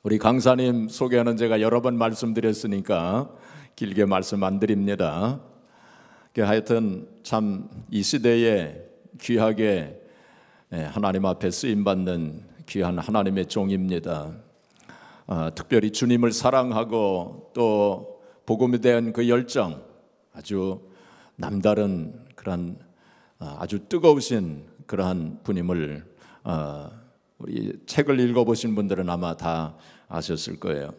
우리 강사님 소개하는 제가 여러 번 말씀드렸으니까 길게 말씀 안 드립니다. 하여튼 참 이 시대에 귀하게 하나님 앞에 쓰임받는 귀한 하나님의 종입니다. 특별히 주님을 사랑하고 또 복음에 대한 그 열정, 아주 남다른 그런 아주 뜨거우신 그러한 분임을 우리 책을 읽어보신 분들은 아마 다 아셨을 거예요.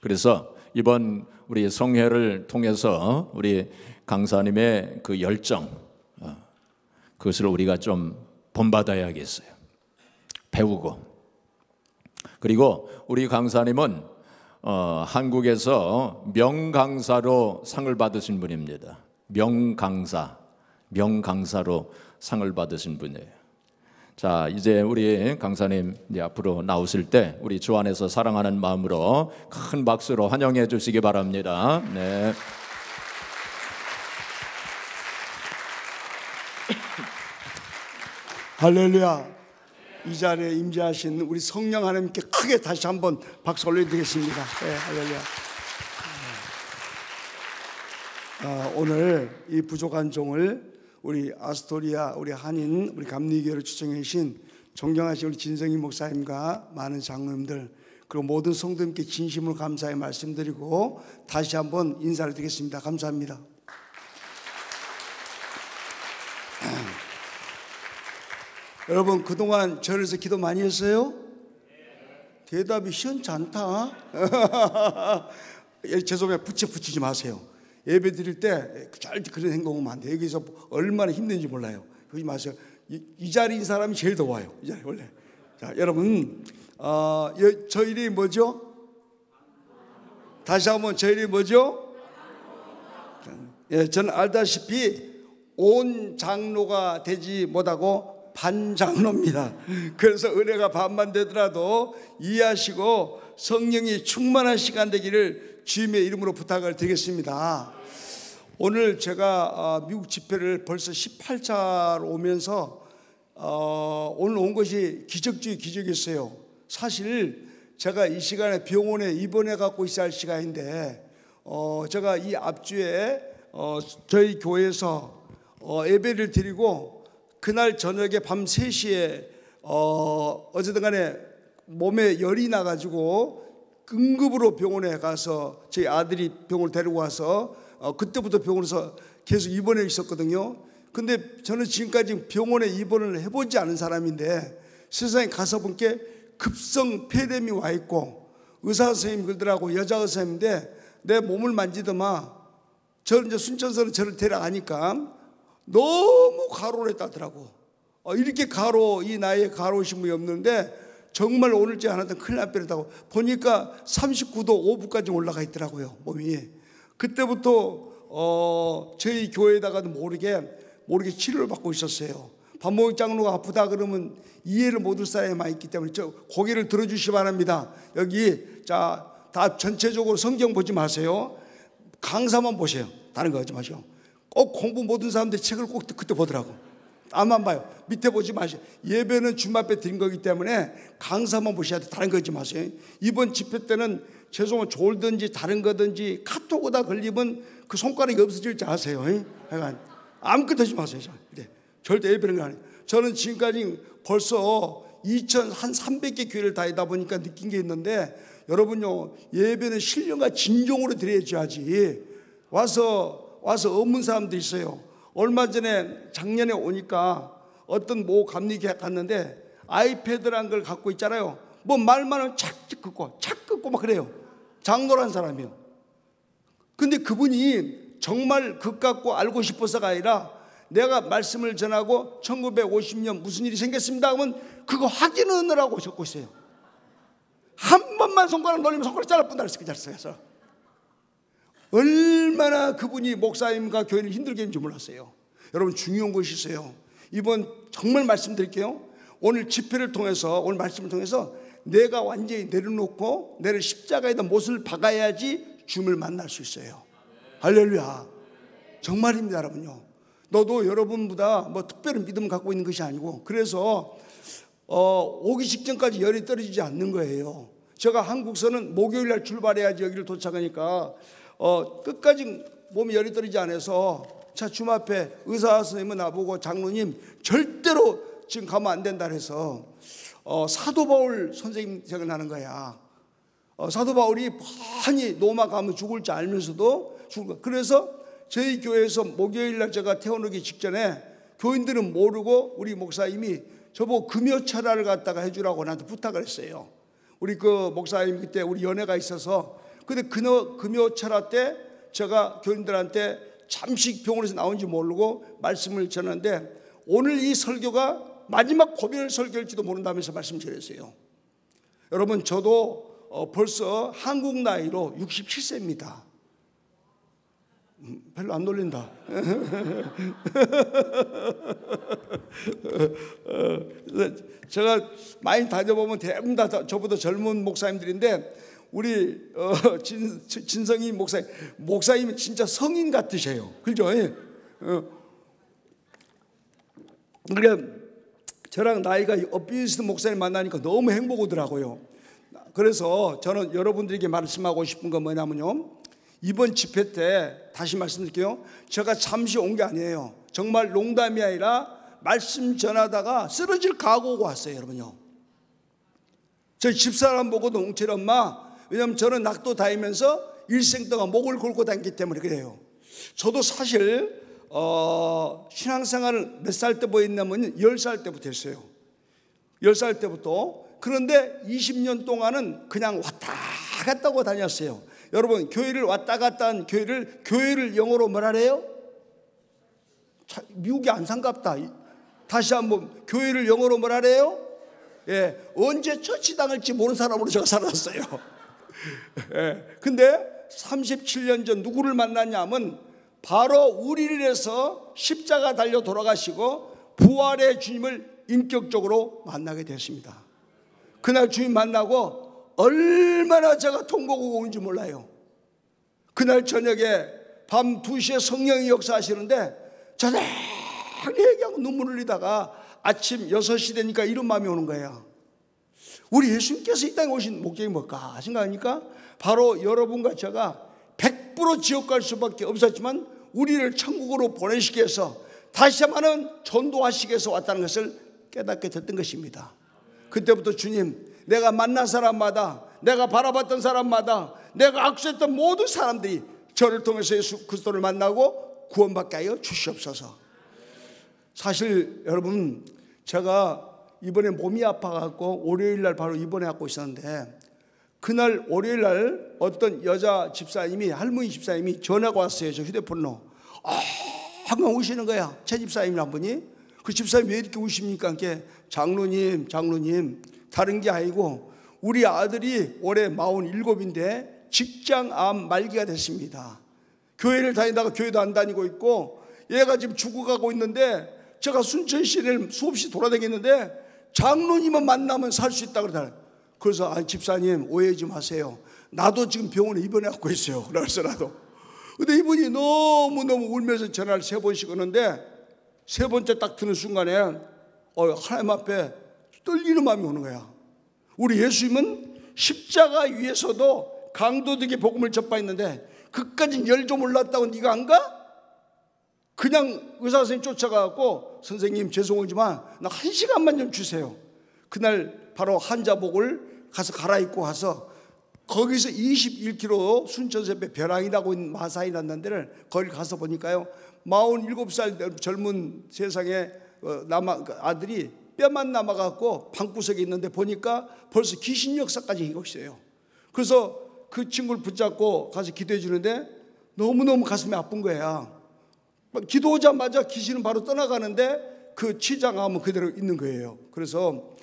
그래서 이번 우리 성회를 통해서 우리 강사님의 그 열정, 그것을 우리가 좀 본받아야겠어요. 배우고. 그리고 우리 강사님은 한국에서 명강사로 상을 받으신 분입니다. 명강사로 상을 받으신 분이에요. 자, 이제 우리 강사님 이제 앞으로 나오실 때 우리 주 안에서 사랑하는 마음으로 큰 박수로 환영해 주시기 바랍니다. 네. 할렐루야. 이 자리에 임재하신 우리 성령 하나님께 크게 다시 한번 박수 올려드리겠습니다. 네, 할렐루야. 오늘 이 부족한 종을 우리 아스토리아, 우리 한인, 우리 감리교회를 추천해 주신 존경하신 우리 진성희 목사님과 많은 장로님들, 그리고 모든 성도님께 진심으로 감사의 말씀드리고 다시 한번 인사를 드리겠습니다. 감사합니다. 여러분, 그동안 절에서 기도 많이 했어요? 대답이 시원치 않다. 죄송해요. 붙이지 마세요. 예배 드릴 때 절대 그런 행동하면 안 돼요. 여기서 얼마나 힘든지 몰라요. 그러지 마세요. 이 자리인 사람이 제일 더워요. 이 자리 원래. 자, 여러분, 저 이름이 뭐죠? 다시 한번 저 이름이 뭐죠? 예, 저는 알다시피 온 장로가 되지 못하고 반장로입니다. 그래서 은혜가 반만 되더라도 이해하시고 성령이 충만한 시간 되기를 주님의 이름으로 부탁을 드리겠습니다. 오늘 제가 미국 집회를 벌써 18차로 오면서 오늘 온 것이 기적 중에 기적이었어요. 사실 제가 이 시간에 병원에 입원해 갖고 있어야 할 시간인데 제가 이 앞주에 저희 교회에서 예배를 드리고 그날 저녁에 밤 3시에 어쨌든 간에 몸에 열이 나가지고 응급으로 병원에 가서 저희 아들이 병원을 데리고 와서 그때부터 병원에서 계속 입원해 있었거든요. 근데 저는 지금까지 병원에 입원을 해보지 않은 사람인데 세상에 가서 본 게 급성 폐렴이 와 있고 의사 선생님 그러더라고. 여자 의사인데 내 몸을 만지더만 저는 이제 순천선은 저를 데려가니까 너무 가로를 했다더라고. 이렇게 이 나이에 가로우신 분이 없는데 정말 오늘째 하나도 큰일 날 뻔했다고. 보니까 39도 5분까지 올라가 있더라고요, 몸이. 그때부터 저희 교회에다가도 모르게 치료를 받고 있었어요. 반모익 장로가 아프다 그러면 이해를 못할 사람이 많이 있기 때문에 고개를 들어주시기 바랍니다. 여기 자, 다 전체적으로 성경 보지 마세요. 강사만 보세요. 다른 거 하지 마시고. 꼭 공부 모든 사람들이 책을 꼭 그때 보더라고. 앞만 봐요. 밑에 보지 마세요. 예배는 주님 앞에 드린 거기 때문에 강사만 보셔야 돼. 다른 거 하지 마세요. 이번 집회 때는 죄송한 졸든지 다른 거든지 카톡 오다 걸리면 그 손가락이 없어질 줄 아세요. 그러니까 아무것도 하지 마세요. 네. 절대 예배는 아니에요. 저는 지금까지 벌써 2,300개 교회를 다니다 보니까 느낀 게 있는데 여러분요, 예배는 신령과 진정으로 드려야지. 와서 없는 사람도 있어요. 얼마 전에 작년에 오니까 어떤 모 감리교회 갔는데 아이패드라는 걸 갖고 있잖아요. 뭐 말만 하면 착 끊고 막 그래요. 장로란 사람이요. 근데 그분이 정말 그것 갖고 알고 싶어서가 아니라 내가 말씀을 전하고 1950년 무슨 일이 생겼습니다 하면 그거 확인하느라고 적고 있어요. 한 번만 손가락 놀리면 손가락 잘라뿐다 그랬어요. 얼마나 그분이 목사님과 교회를 힘들게 했는지 몰랐어요. 여러분, 중요한 것이 있어요. 이번 정말 말씀드릴게요. 오늘 집회를 통해서, 오늘 말씀을 통해서 내가 완전히 내려놓고 내를 십자가에다 못을 박아야지 주님을 만날 수 있어요. 할렐루야. 정말입니다, 여러분요. 너도 여러분보다 뭐 특별한 믿음을 갖고 있는 것이 아니고, 그래서 오기 직전까지 열이 떨어지지 않는 거예요. 제가 한국서는 목요일 날 출발해야지 여기를 도착하니까 끝까지 몸이 열이 떨리지 않아서 차 줌 앞에 의사 선생님은 나보고 장로님 절대로 지금 가면 안 된다 해서 사도 바울 선생님 생각나는 거야. 사도 바울이 많이 로마 가면 죽을 줄 알면서도 죽을 거야. 그래서 저희 교회에서 목요일 날 제가 태어나기 직전에 교인들은 모르고 우리 목사님이 저보고 금요철야를 갖다가 해주라고 나한테 부탁을 했어요. 우리 그 목사님 그때 우리 연회가 있어서 근데 금요철야 때 제가 교인들한테 잠시 병원에서 나온지 모르고 말씀을 전하는데 오늘 이 설교가 마지막 고별 설교일지도 모른다면서 말씀드렸어요. 여러분 저도 벌써 한국 나이로 67세입니다. 별로 안 놀린다. 제가 많이 다녀보면 대부분 다 저보다 젊은 목사님들인데 우리 진성이 목사님이 진짜 성인 같으세요. 그죠? 그러니까 저랑 나이가 비슷한 목사님 만나니까 너무 행복하더라고요. 그래서 저는 여러분들에게 말씀하고 싶은 건 뭐냐면요, 이번 집회 때 다시 말씀드릴게요. 제가 잠시 온 게 아니에요. 정말 농담이 아니라 말씀 전하다가 쓰러질 각오가 왔어요. 여러분요, 저희 집사람 보고도 웅칠 엄마, 왜냐하면 저는 낙도 다니면서 일생 동안 목을 걸고 다녔기 때문에 그래요. 저도 사실 신앙생활을 몇 살 때부터 했냐면 10살 때부터 했어요. 10살 때부터. 그런데 20년 동안은 그냥 왔다 갔다 하고 다녔어요. 여러분 교회를 왔다 갔다 한 교회를 영어로 뭐라 그래요? 미국이 안 산갑다. 다시 한번 교회를 영어로 뭐라 그래요? 예, 언제 처치 당할지 모르는 사람으로 제가 살았어요. 예, 근데 37년 전 누구를 만났냐면 바로 우리를 위해서 십자가 달려 돌아가시고 부활의 주님을 인격적으로 만나게 됐습니다. 그날 주님 만나고 얼마나 제가 통곡하고 온지 몰라요. 그날 저녁에 밤 2시에 성령이 역사하시는데 저녁 얘기하고 눈물 흘리다가 아침 6시 되니까 이런 마음이 오는 거예요. 우리 예수님께서 이 땅에 오신 목적이 뭘까 생각하니까 바로 여러분과 제가 100% 지옥 갈 수밖에 없었지만 우리를 천국으로 보내시기 위해서 다시 한번 전도하시기 위해서 왔다는 것을 깨닫게 됐던 것입니다. 그때부터 주님, 내가 만난 사람마다, 내가 바라봤던 사람마다, 내가 악수했던 모든 사람들이 저를 통해서 예수 그리스도를 만나고 구원받게 하여 주시옵소서. 사실 여러분, 제가 이번에 몸이 아파갖고 월요일날 바로 입원해갖고 있었는데 그날 월요일날 어떤 여자 집사님이, 할머니 집사님이 전화가 왔어요. 저 휴대폰으로. 항상 우시는 거야. 제 집사님이란 분이. 그 집사님이 왜 이렇게 우십니까? 이렇게 장로님 다른 게 아니고 우리 아들이 올해 47인데 직장암 말기가 됐습니다. 교회를 다니다가 교회도 안 다니고 있고 얘가 지금 죽어가고 있는데 제가 순천시를 수없이 돌아다녔는데 장로님만 만나면 살 수 있다고 그러잖아요. 그래서 집사님 오해하지 마세요. 나도 지금 병원에 입원해갖고 있어요. 그래서 나도. 근데 이분이 너무너무 울면서 전화를 3번씩 하는데 3번째 딱 드는 순간에 하나님 앞에 떨리는 마음이 오는 거야. 우리 예수님은 십자가 위에서도 강도들에게 복음을 전파했는데 그까진 열 좀 올랐다고 네가 안 가? 그냥 의사 선생님 쫓아가고 선생님 죄송하지만 나 1시간만 좀 주세요. 그날 바로 환자복을 가서 갈아입고 가서 거기서 21km 순천세배 벼랑이라고 있는 마사이 난다는 데를 거기 가서 보니까요 47살 젊은 세상에 아들이 뼈만 남아갖고 방구석에 있는데 보니까 벌써 귀신 역사까지 하고 있어요. 그래서 그 친구를 붙잡고 가서 기도해 주는데 너무너무 가슴이 아픈 거야. 기도하자마자 귀신은 바로 떠나가는데 그 치장암은 그대로 있는 거예요. 그래서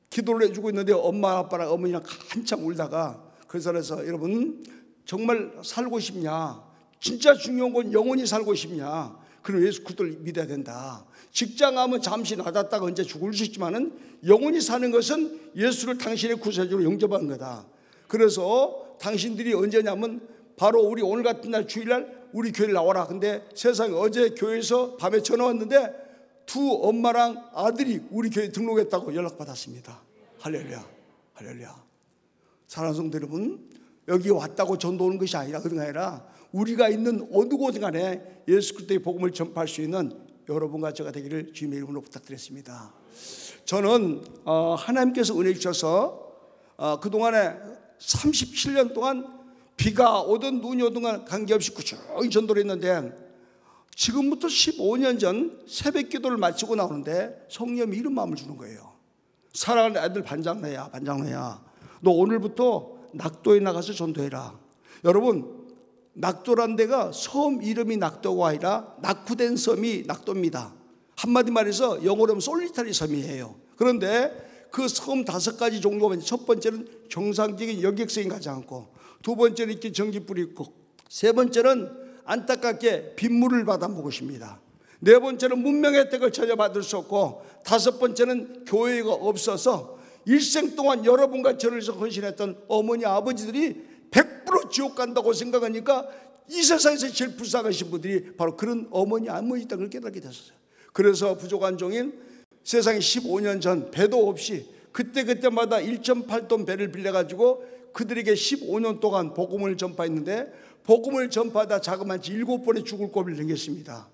기도를 해주고 있는데 엄마 아빠랑 어머니랑 한참 울다가 그래서 여러분 정말 살고 싶냐, 진짜 중요한 건 영원히 살고 싶냐, 그럼 예수 그리스도를 믿어야 된다. 직장암은 잠시 놔뒀다가 언제 죽을 수 있지만은 영원히 사는 것은 예수를 당신의 구세주로 영접하는 거다. 그래서 당신들이 언제냐면 바로 우리 오늘 같은 날 주일날 우리 교회를 나와라. 근데 세상에 어제 교회에서 밤에 전화 왔는데 두 엄마랑 아들이 우리 교회에 등록했다고 연락받았습니다. 할렐루야, 할렐루야. 사랑하는 성도 여러분, 여기 왔다고 전도 오는 것이 아니라 그런 게 아니라 우리가 있는 어느 곳 간에 예수 그리스도의 복음을 전파할 수 있는 여러분과 제가 되기를 주님의 이름으로 부탁드렸습니다. 저는 하나님께서 은혜 주셔서 그동안에 37년 동안 비가 오든 눈이 오든 관계없이 꾸준히 전도를 했는데 지금부터 15년 전 새벽 기도를 마치고 나오는데 성령이 이런 마음을 주는 거예요. 사랑하는 애들 반장로야, 너 오늘부터 낙도에 나가서 전도해라. 여러분, 낙도란 데가 섬 이름이 낙도가 아니라 낙후된 섬이 낙도입니다. 한마디 말해서 영어로 하면 솔리타리 섬이에요. 그런데 그 섬 5가지 종류가 첫 번째는 정상적인 여객선이 가지 않고, 두 번째는 이렇게 전기불이 있고, 세 번째는 안타깝게 빗물을 받아 먹으십니다. 네 번째는 문명 혜택을 전혀 받을 수 없고, 다섯 번째는 교회가 없어서 일생 동안 여러분과 저를 위해서 헌신했던 어머니 아버지들이 100% 지옥 간다고 생각하니까 이 세상에서 제일 불쌍하신 분들이 바로 그런 어머니 아버지다 걸 깨닫게 됐었어요. 그래서 부족한 종인 세상에 15년 전 배도 없이 그때마다 1.8톤 배를 빌려가지고 그들에게 15년 동안 복음을 전파했는데, 복음을 전파하다 자그마치 7번의 죽을 고비를 넘겼습니다.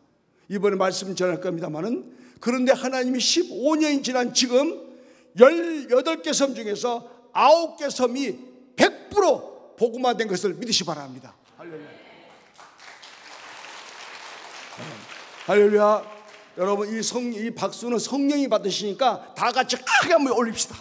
이번에 말씀 전할 겁니다만은, 그런데 하나님이 15년이 지난 지금 18개 섬 중에서 9개 섬이 100% 복음화된 것을 믿으시 바랍니다. 할렐루야. 할렐루야. 여러분, 이 박수는 성령이 받으시니까 다 같이 크게 한번 올립시다.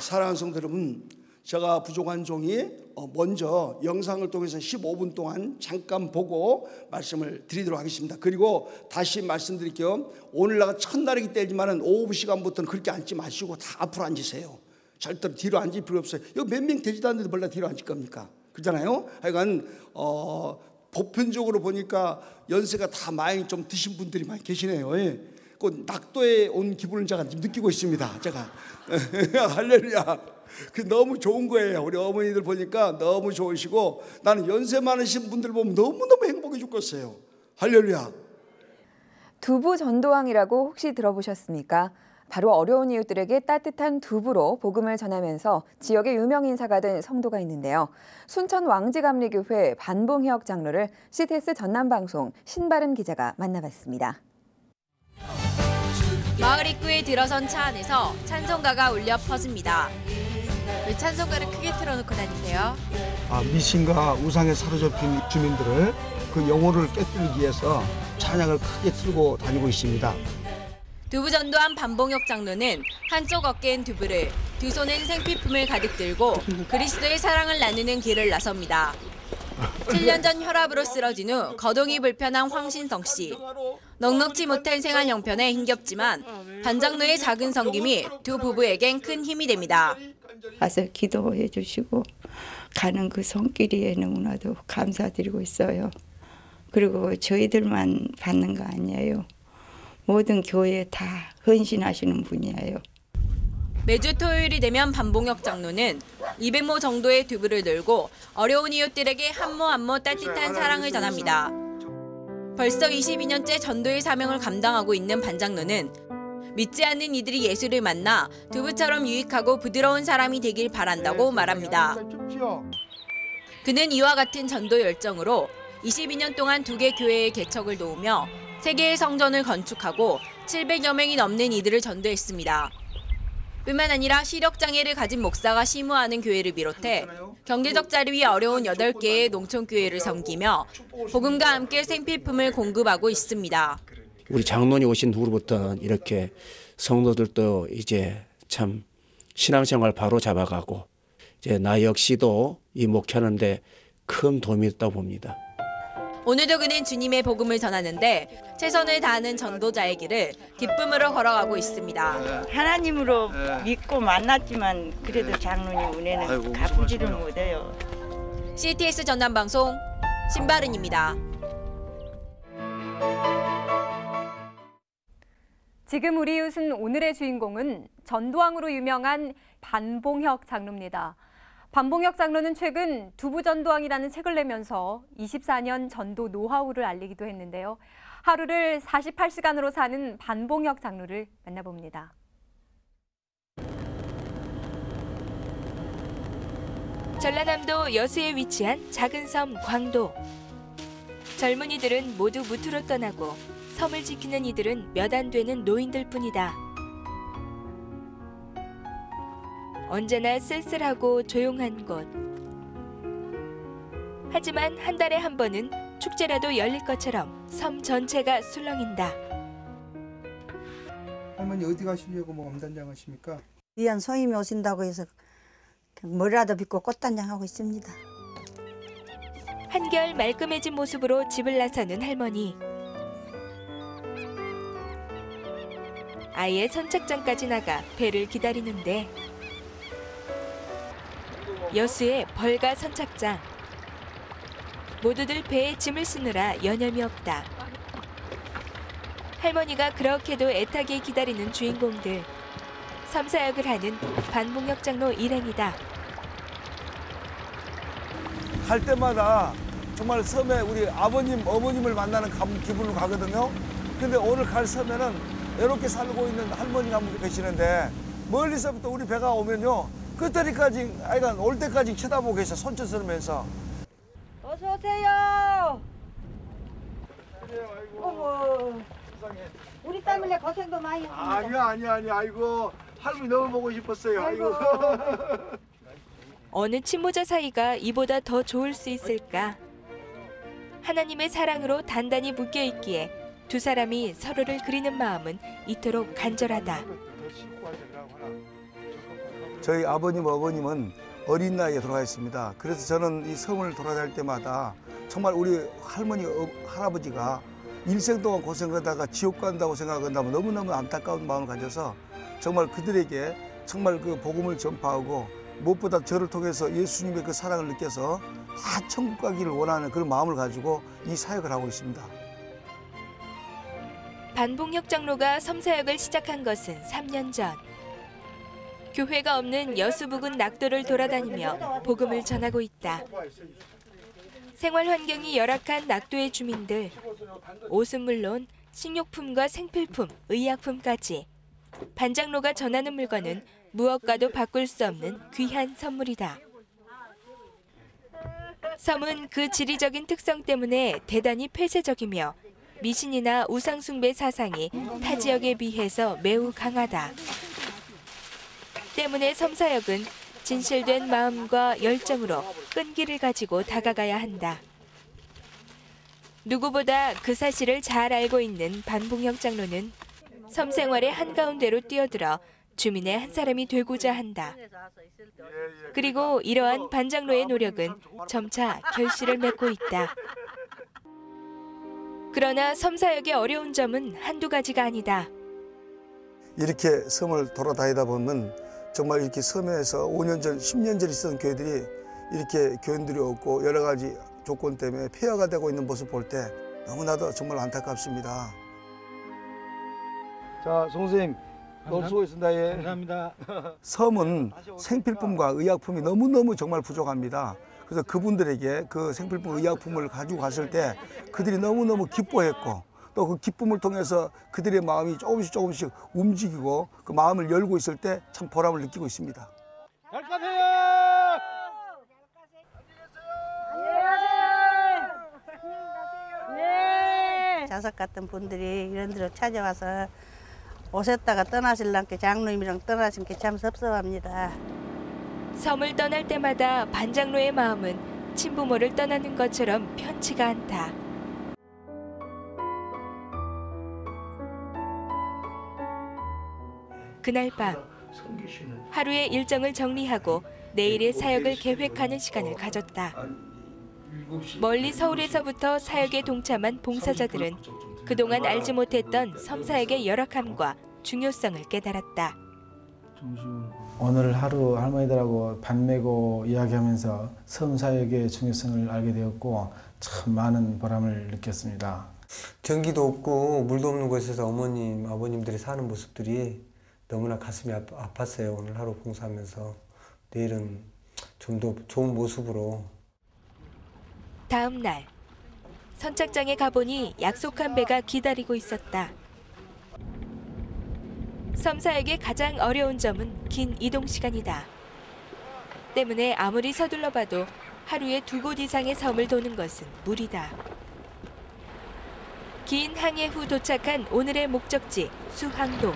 사랑하는 성도 여러분, 제가 부족한 종이 먼저 영상을 통해서 15분 동안 잠깐 보고 말씀을 드리도록 하겠습니다. 그리고 다시 말씀드릴게요. 오늘 나가 첫날이기 때문에 오후 시간부터는 그렇게 앉지 마시고 다 앞으로 앉으세요. 절대로 뒤로 앉을 필요 없어요. 여기 몇 명 되지도 않는데 몰라 뒤로 앉을 겁니까? 그렇잖아요. 하여간 보편적으로 보니까 연세가 다 많이 좀 드신 분들이 많이 계시네요. 예. 그 낙도에 온 기분을 제가 지금 느끼고 있습니다. 제가 할렐루야. 그 너무 좋은 거예요. 우리 어머니들 보니까 너무 좋으시고, 나는 연세 많으신 분들 보면 너무너무 행복해 죽겠어요. 할렐루야. 두부 전도왕이라고 혹시 들어보셨습니까? 바로 어려운 이웃들에게 따뜻한 두부로 복음을 전하면서 지역의 유명 인사가 된 성도가 있는데요. 순천 왕지감리교회 반봉혁 장로를 CTS 전남방송 신바른 기자가 만나봤습니다. 마을 입구에 들어선 차 안에서 찬송가가 울려 퍼집니다. 왜 찬송가를 크게 틀어놓고 다니세요? 미신과 우상에 사로잡힌 주민들을 그 영혼을 깨뜨리기 위해서 찬양을 크게 틀고 다니고 있습니다. 두부 전도한 반봉혁 장로는 한쪽 어깨엔 두부를, 두 손엔 생필품을 가득 들고 그리스도의 사랑을 나누는 길을 나섭니다. 7년 전 혈압으로 쓰러진 후 거동이 불편한 황신성 씨. 넉넉지 못한 생활 형편에 힘겹지만 반장로의 작은 섬김이 두 부부에겐 큰 힘이 됩니다. 와서 기도해 주시고 가는 그 손길에 너무나도 감사드리고 있어요. 그리고 저희들만 받는 거 아니에요. 모든 교회에 다 헌신하시는 분이에요. 매주 토요일이 되면 반봉혁 장로는 200모 정도의 두부를 들고 어려운 이웃들에게 한 모 한 모 따뜻한 사랑을 전합니다. 벌써 22년째 전도의 사명을 감당하고 있는 반장로는 믿지 않는 이들이 예수를 만나 두부처럼 유익하고 부드러운 사람이 되길 바란다고 말합니다. 그는 이와 같은 전도 열정으로 22년 동안 2개 교회의 개척을 도우며 3개의 성전을 건축하고 700여 명이 넘는 이들을 전도했습니다. 뿐만 아니라 시력장애를 가진 목사가 심우하는 교회를 비롯해 경제적 자립이 어려운 8개의 농촌교회를 섬기며 복음과 함께 생필품을 공급하고 있습니다. 우리 장로님 오신 후로부터 이렇게 성도들도 이제 참 신앙생활 바로 잡아가고 이제 나 역시도 이 목회하는데 큰 도움이 됐다고 봅니다. 오늘도 그는 주님의 복음을 전하는데 최선을 다하는 전도자의 길을 기쁨으로 걸어가고 있습니다. 하나님으로 믿고 만났지만 그래도 장로님 은혜는 갚지를 못해요. CTS 전남방송 신바른입니다. 지금 우리 이웃은 오늘의 주인공은 전도왕으로 유명한 반봉혁 장로입니다. 반봉혁 장로는 최근 두부전도왕이라는 책을 내면서 24년 전도 노하우를 알리기도 했는데요. 하루를 48시간으로 사는 반봉혁 장로를 만나봅니다. 전라남도 여수에 위치한 작은 섬 광도. 젊은이들은 모두 무트로 떠나고 섬을 지키는 이들은 몇 안 되는 노인들 뿐이다. 언제나 쓸쓸하고 조용한 곳. 하지만 한 달에 한 번은 축제라도 열릴 것처럼 섬 전체가 술렁인다. 할머니 어디 가시려고 뭐 엄단장 하십니까? 위안 손님이 오신다고 해서 머리라도 빗고 꽃단장하고 있습니다. 한결 말끔해진 모습으로 집을 나서는 할머니. 아예 선착장까지 나가 배를 기다리는데 여수의 벌가 선착장. 모두들 배에 짐을 싣느라 여념이 없다. 할머니가 그렇게도 애타게 기다리는 주인공들. 섬사역을 하는 반봉혁 장로 일행이다. 갈 때마다 정말 섬에 우리 아버님, 어머님을 만나는 기분으로 가거든요. 근데 오늘 갈 섬에는 외롭게 살고 있는 할머니가 한 분 계시는데 멀리서부터 우리 배가 오면요. 끝자리까지, 아이가 올 때까지 쳐다보고 계셔, 손짓 쓰면서. 어서 오세요. 어머, 우리 때문에 고생도 많이 했습니다. 아니야. 아이고, 할머니 너무 보고 싶었어요. 아이고. 어느 친모자 사이가 이보다 더 좋을 수 있을까? 하나님의 사랑으로 단단히 묶여있기에 두 사람이 서로를 그리는 마음은 이토록 간절하다. 저희 아버님, 어머님은 어린 나이에 돌아가셨습니다. 그래서 저는 이 섬을 돌아다닐 때마다 정말 우리 할머니, 할아버지가 일생 동안 고생하다가 지옥 간다고 생각한다면 너무너무 안타까운 마음을 가져서 정말 그들에게 정말 그 복음을 전파하고 무엇보다 저를 통해서 예수님의 그 사랑을 느껴서 다 천국 가기를 원하는 그런 마음을 가지고 이 사역을 하고 있습니다. 반봉혁 장로가 섬사역을 시작한 것은 3년 전. 교회가 없는 여수 부근 낙도를 돌아다니며 복음을 전하고 있다. 생활 환경이 열악한 낙도의 주민들. 옷은 물론 식료품과 생필품, 의약품까지. 반장로가 전하는 물건은 무엇과도 바꿀 수 없는 귀한 선물이다. 섬은 그 지리적인 특성 때문에 대단히 폐쇄적이며 미신이나 우상숭배 사상이 타 지역에 비해서 매우 강하다. 때문에 섬사역은 진실된 마음과 열정으로 끈기를 가지고 다가가야 한다. 누구보다 그 사실을 잘 알고 있는 반봉혁 장로는 섬 생활의 한가운데로 뛰어들어 주민의 한 사람이 되고자 한다. 그리고 이러한 반장로의 노력은 점차 결실을 맺고 있다. 그러나 섬사역의 어려운 점은 한두 가지가 아니다. 이렇게 섬을 돌아다니다 보면 정말 이렇게 섬에서 5년 전, 10년 전 있었던 교회들이 이렇게 교인들이 없고 여러 가지 조건 때문에 폐허가 되고 있는 모습 볼 때 너무나도 정말 안타깝습니다. 자, 송선생님, 너무 수고했습니다. 예. 감사합니다. 섬은 생필품과 의약품이 너무너무 정말 부족합니다. 그래서 그분들에게 그 생필품, 의약품을 가지고 갔을 때 그들이 너무너무 기뻐했고 또 그 기쁨을 통해서 그들의 마음이 조금씩 움직이고 그 마음을 열고 있을 때 참 보람을 느끼고 있습니다. 잘 가세요. 네. 자석 같은 분들이 이런 데로 찾아와서 오셨다가 떠나실랑께 장로님이랑 떠나신 게 참 섭섭합니다. 섬을 떠날 때마다 반장로의 마음은 친부모를 떠나는 것처럼 편치가 않다. 그날 밤 하루의 일정을 정리하고 내일의 사역을 계획하는 시간을 가졌다. 멀리 서울에서부터 사역에 동참한 봉사자들은 그동안 알지 못했던 섬사역의 열악함과 중요성을 깨달았다. 오늘 하루 할머니들하고 반 메고 이야기하면서 섬사역의 중요성을 알게 되었고 참 많은 보람을 느꼈습니다. 전기도 없고 물도 없는 곳에서 어머님, 아버님들이 사는 모습들이 너무나 가슴이 아팠어요. 오늘 하루 봉사하면서. 내일은 좀 더 좋은 모습으로. 다음 날 선착장에 가보니 약속한 배가 기다리고 있었다. 섬사역의 가장 어려운 점은 긴 이동 시간이다. 때문에 아무리 서둘러 봐도 하루에 2곳 이상의 섬을 도는 것은 무리다. 긴 항해 후 도착한 오늘의 목적지 수항도.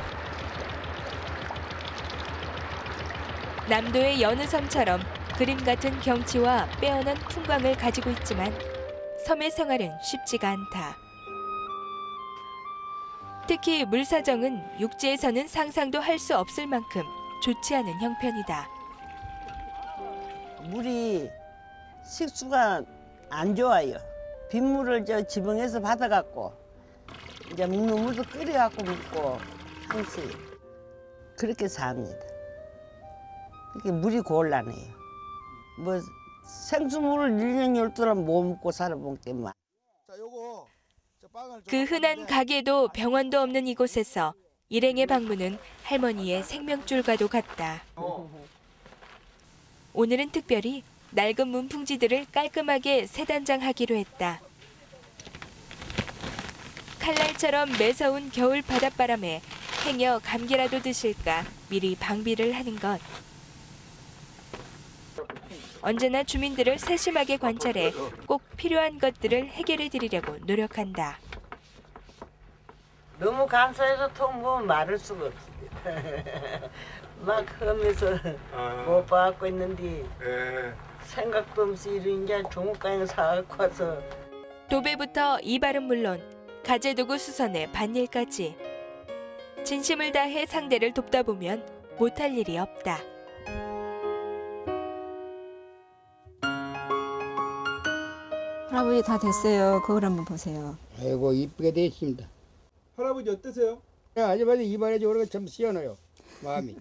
남도의 여느 섬처럼 그림 같은 경치와 빼어난 풍광을 가지고 있지만 섬의 생활은 쉽지가 않다. 특히 물 사정은 육지에서는 상상도 할 수 없을 만큼 좋지 않은 형편이다. 물이 식수가 안 좋아요. 빗물을 지붕에서 받아갖고 이제 먹는 물도 끓여갖고 먹고 항시 그렇게 삽니다. 그렇게 물이 곤란해요. 뭐 생수물을 1년 12년 못 먹고 살아본 게만. 그 흔한 가게도 병원도 없는 이곳에서 일행의 방문은 할머니의 생명줄과도 같다. 오늘은 특별히 낡은 문풍지들을 깔끔하게 새단장하기로 했다. 칼날처럼 매서운 겨울 바닷바람에 행여 감기라도 드실까 미리 방비를 하는 것. 언제나 주민들을 세심하게 관찰해 꼭 필요한 것들을 해결해 드리려고 노력한다. 너무 감사해서 뭐 말할 수가 없습니다. 막 하면서 못 봐갖고 있는데 생각도 없이 이제 종업강에 사갖고 와서. 도배부터 이발은 물론 가재도구 수선에 밭일까지 진심을 다해 상대를 돕다 보면 못할 일이 없다. 할아버지 다 됐어요. 거울 한번 보세요. 아이고 이쁘게 돼 있습니다. 할아버지 어떠세요? 아줌마도 이번에 저러고 참 시원해요. 마음이.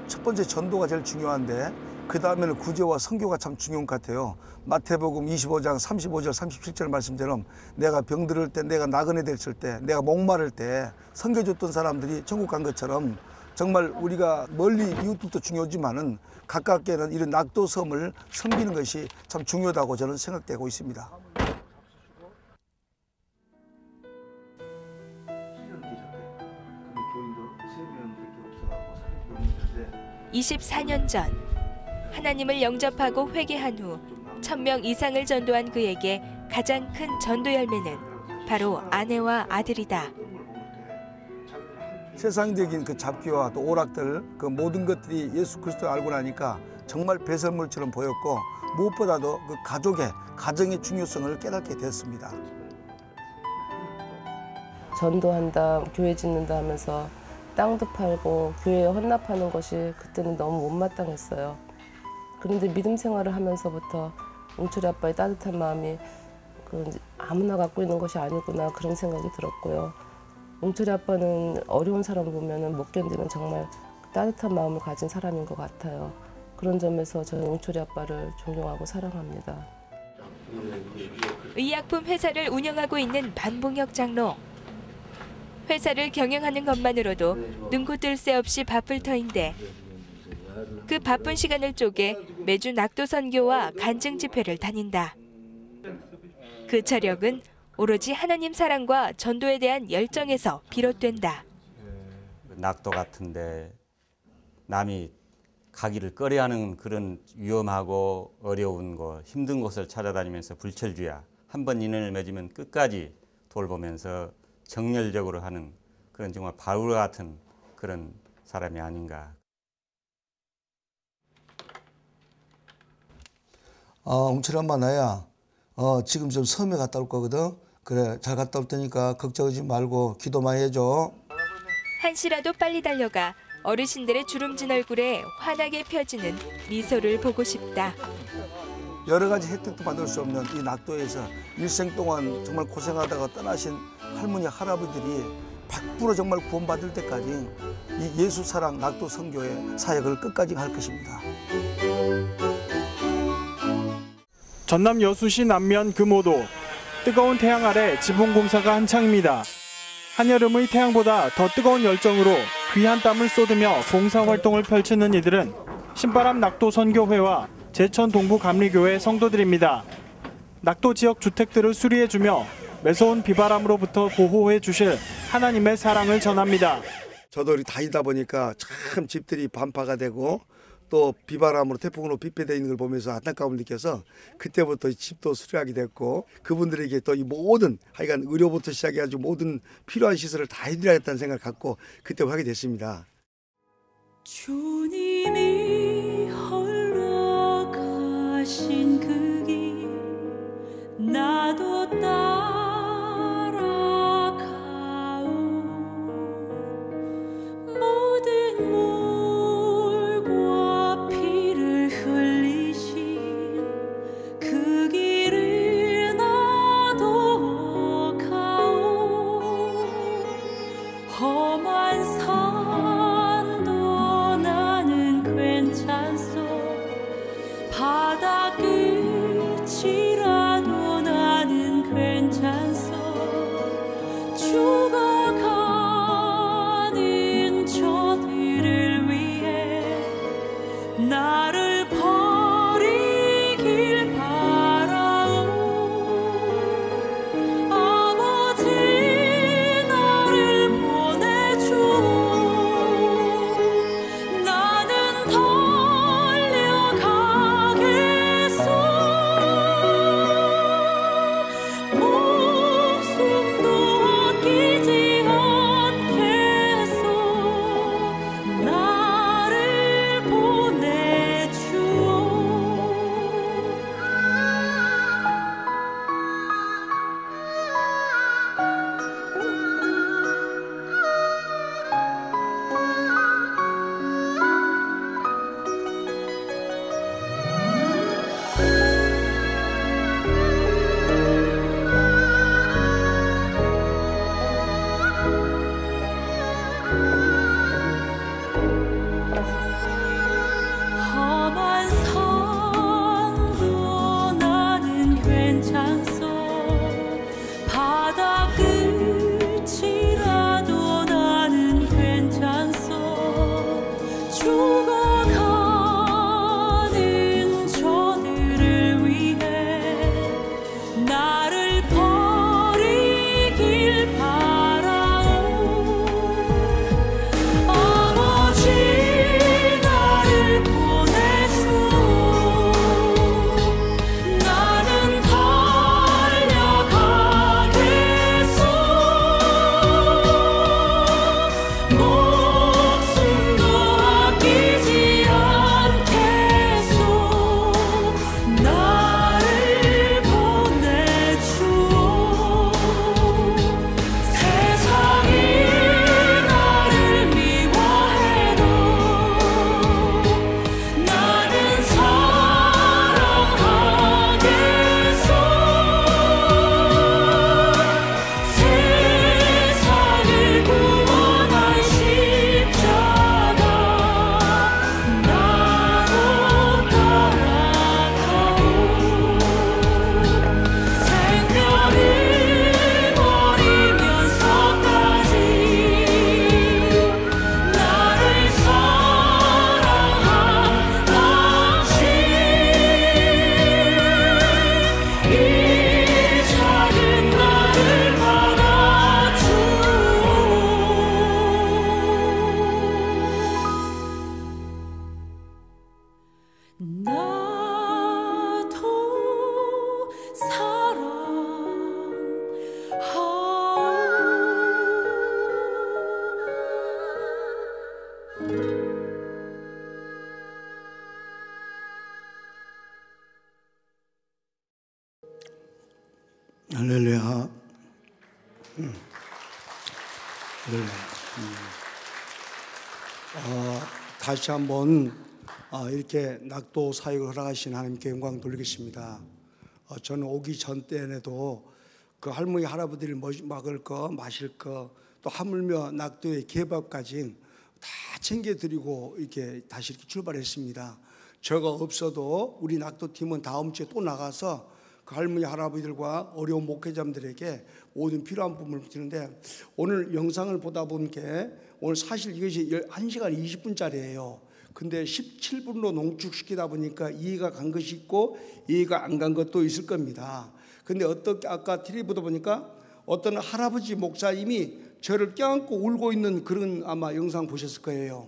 첫 번째 전도가 제일 중요한데 그 다음에는 구제와 선교가 참 중요한 것 같아요. 마태복음 25장 35절 37절 말씀처럼 내가 병들을 때, 내가 나그네 됐을 때, 내가 목마를 때 섬겨줬던 사람들이 천국 간 것처럼 정말 우리가 멀리 이웃들도 중요하지만은 가깝게는 이런 낙도섬을 섬기는 것이 참 중요하다고 저는 생각되고 있습니다. 24년 전 하나님을 영접하고 회개한 후 1000명 이상을 전도한 그에게 가장 큰 전도 열매는 바로 아내와 아들이다. 세상적인 그 잡기와 또 오락들 그 모든 것들이 예수 그리스도를 알고 나니까 정말 배설물처럼 보였고 무엇보다도 그 가정의 중요성을 깨닫게 됐습니다. 전도한다, 교회 짓는다 하면서 땅도 팔고 교회에 헌납하는 것이 그때는 너무 못마땅했어요. 그런데 믿음 생활을 하면서부터 웅철이 아빠의 따뜻한 마음이 아무나 갖고 있는 것이 아니구나 그런 생각이 들었고요. 웅철이 아빠는 어려운 사람을 보면 못 견디는 정말 따뜻한 마음을 가진 사람인 것 같아요. 그런 점에서 저는 웅철이 아빠를 존경하고 사랑합니다. 의약품 회사를 운영하고 있는 반봉혁 장로. 회사를 경영하는 것만으로도 눈코 뜰 새 없이 바쁠 터인데 그 바쁜 시간을 쪼개 매주 낙도 선교와 간증 집회를 다닌다. 그 저력은 오로지 하나님 사랑과 전도에 대한 열정에서 비롯된다. 낙도 같은데 남이 가기를 꺼려하는 그런 위험하고 어려운 곳, 힘든 곳을 찾아다니면서 불철주야 한 번 인연을 맺으면 끝까지 돌보면서 정열적으로 하는 그런 정말 바울 같은 그런 사람이 아닌가. 웅철이 엄마 나야 지금 좀 섬에 갔다 올 거거든. 그래 잘 갔다 올 테니까 걱정하지 말고 기도 많이 해줘. 한시라도 빨리 달려가 어르신들의 주름진 얼굴에 환하게 펴지는 미소를 보고 싶다. 여러 가지 혜택도 받을 수 없는 이 낙도에서 일생 동안 정말 고생하다가 떠나신 할머니 할아버지들이 100% 정말 구원받을 때까지 이 예수 사랑 낙도 선교의 사역을 끝까지 할 것입니다. 전남 여수시 남면 금오도 뜨거운 태양 아래 지붕공사가 한창입니다. 한여름의 태양보다 더 뜨거운 열정으로 귀한 땀을 쏟으며 봉사활동을 펼치는 이들은 신바람 낙도 선교회와 제천 동부 감리교회 성도들입니다. 낙도 지역 주택들을 수리해주며 매서운 비바람으로부터 보호해 주실 하나님의 사랑을 전합니다. 저도 다니다 보니까 참 집들이 반파가 되고 또 비바람으로 태풍으로 피폐되어 있는 걸 보면서 안타까움을 느껴서 그때부터 집도 수리하게 됐고 그분들에게 또 이 모든 하여간 의료부터 시작해가지고 모든 필요한 시설을 다 해드려야겠다는 생각을 갖고 그때 하게 됐습니다. 주님이 홀로 가신 그 길 나도 따라가오 모든 물과 피를 흘리신 그 길을 나도 가오 험한 산도 나는 괜찮소 바다 끝이라도 나는 괜찮소 죽어가는 저들을 위해 나를 버리길 바라오 아버지 나를 보내주오 나는 달려가겠소 목숨도 아끼지 않겠소 나를 보내주오 험한 산도 나는 괜찮소 바다 끝이라도 나는 괜찮소 죽어가는 저들을 위해 나를 버리길 바라오 아버지 나를 보내주오 나는 달려가겠소 목숨도 아끼지 않겠소 나를 보내주오 세상이 나를 미워해도 나는 사랑하겠소 세상을 구원한 십자가 나로 따라가오 생명을 버리면서까지 나를 사랑한 당신 이 작은 나를 받아주오 나도 사랑하오 할렐루야. 할렐루야. 다시 한번 이렇게 낙도 사역을 허락하신 하나님께 영광 돌리겠습니다. 저는 오기 전 때에도 그 할머니 할아버지를 먹을 거 마실 거 또 하물며 낙도의 개밥까지 다 챙겨드리고 이렇게 다시 이렇게 출발했습니다. 저가 없어도 우리 낙도팀은 다음 주에 또 나가서 그 할머니 할아버지들과 어려운 목회자들에게 모든 필요한 부분을 드리는데 오늘 영상을 보다 보니까 오늘 사실 이것이 1시간 20분짜리예요. 근데 17분으로 농축시키다 보니까 이해가 간 것이 있고 이해가 안 간 것도 있을 겁니다. 근데 어떻게 아까 TV 보다 보니까 어떤 할아버지 목사님이 저를 껴안고 울고 있는 그런 아마 영상 보셨을 거예요.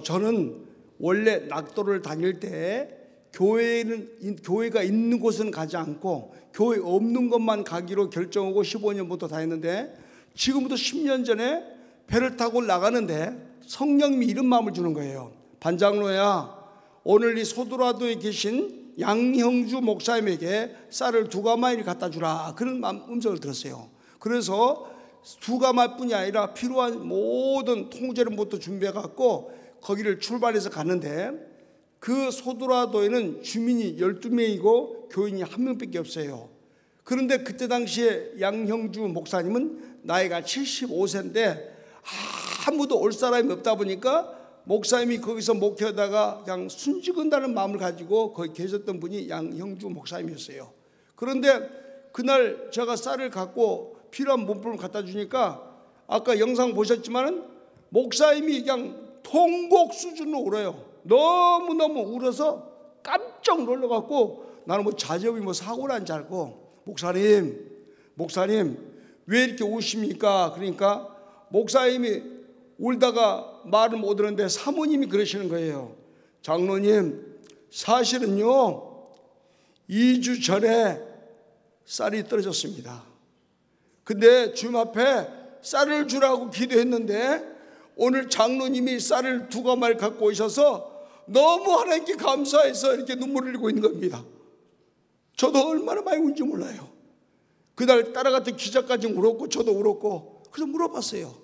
저는 원래 낙도를 다닐 때 교회가 있는 곳은 가지 않고 교회 없는 것만 가기로 결정하고 15년부터 다녔는데, 지금부터 10년 전에 배를 타고 나가는데 성령님이 이런 마음을 주는 거예요. 반장로야, 오늘 이 소도라도에 계신 양형주 목사님에게 쌀을 2가마를 갖다 주라, 그런 음성을 들었어요. 그래서 2가마뿐이 아니라 필요한 모든 통제를부터 준비해 갖고 거기를 출발해서 갔는데, 그 소도라도에는 주민이 12명이고 교인이 1명밖에 없어요. 그런데 그때 당시에 양형주 목사님은 나이가 75세인데 아무도 올 사람이 없다 보니까 목사님이 거기서 목회하다가 그냥 순직한다는 마음을 가지고 거기 계셨던 분이 양형주 목사님이었어요. 그런데 그날 제가 쌀을 갖고 필요한 물품을 갖다 주니까 아까 영상 보셨지만은 목사님이 그냥 통곡 수준으로 울어요. 너무너무 울어서 깜짝 놀라갖고, 나는 뭐 자접이 뭐 사고란 줄 알고, 목사님 왜 이렇게 우십니까? 그러니까 목사님이 울다가 말을 못 하는데 사모님이 그러시는 거예요. 장로님, 사실은요 2주 전에 쌀이 떨어졌습니다. 근데 주님 앞에 쌀을 주라고 기도했는데 오늘 장로님이 쌀을 2가마를 갖고 오셔서 너무 하나님께 감사해서 이렇게 눈물을 흘리고 있는 겁니다. 저도 얼마나 많이 운지 몰라요. 그날 따라갔던 기자까지 울었고 저도 울었고. 그래서 물어봤어요.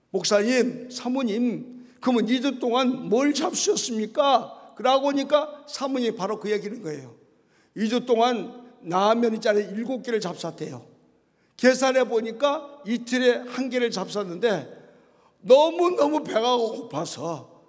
목사님, 사모님, 그러면 2주 동안 뭘 잡수셨습니까? 그러고 보니까 사모님이 바로 그 얘기는 거예요. 2주 동안 라면짜리 7개를 잡수었대요. 계산해 보니까 이틀에 1개를 잡수었는데 너무너무 배가 고파서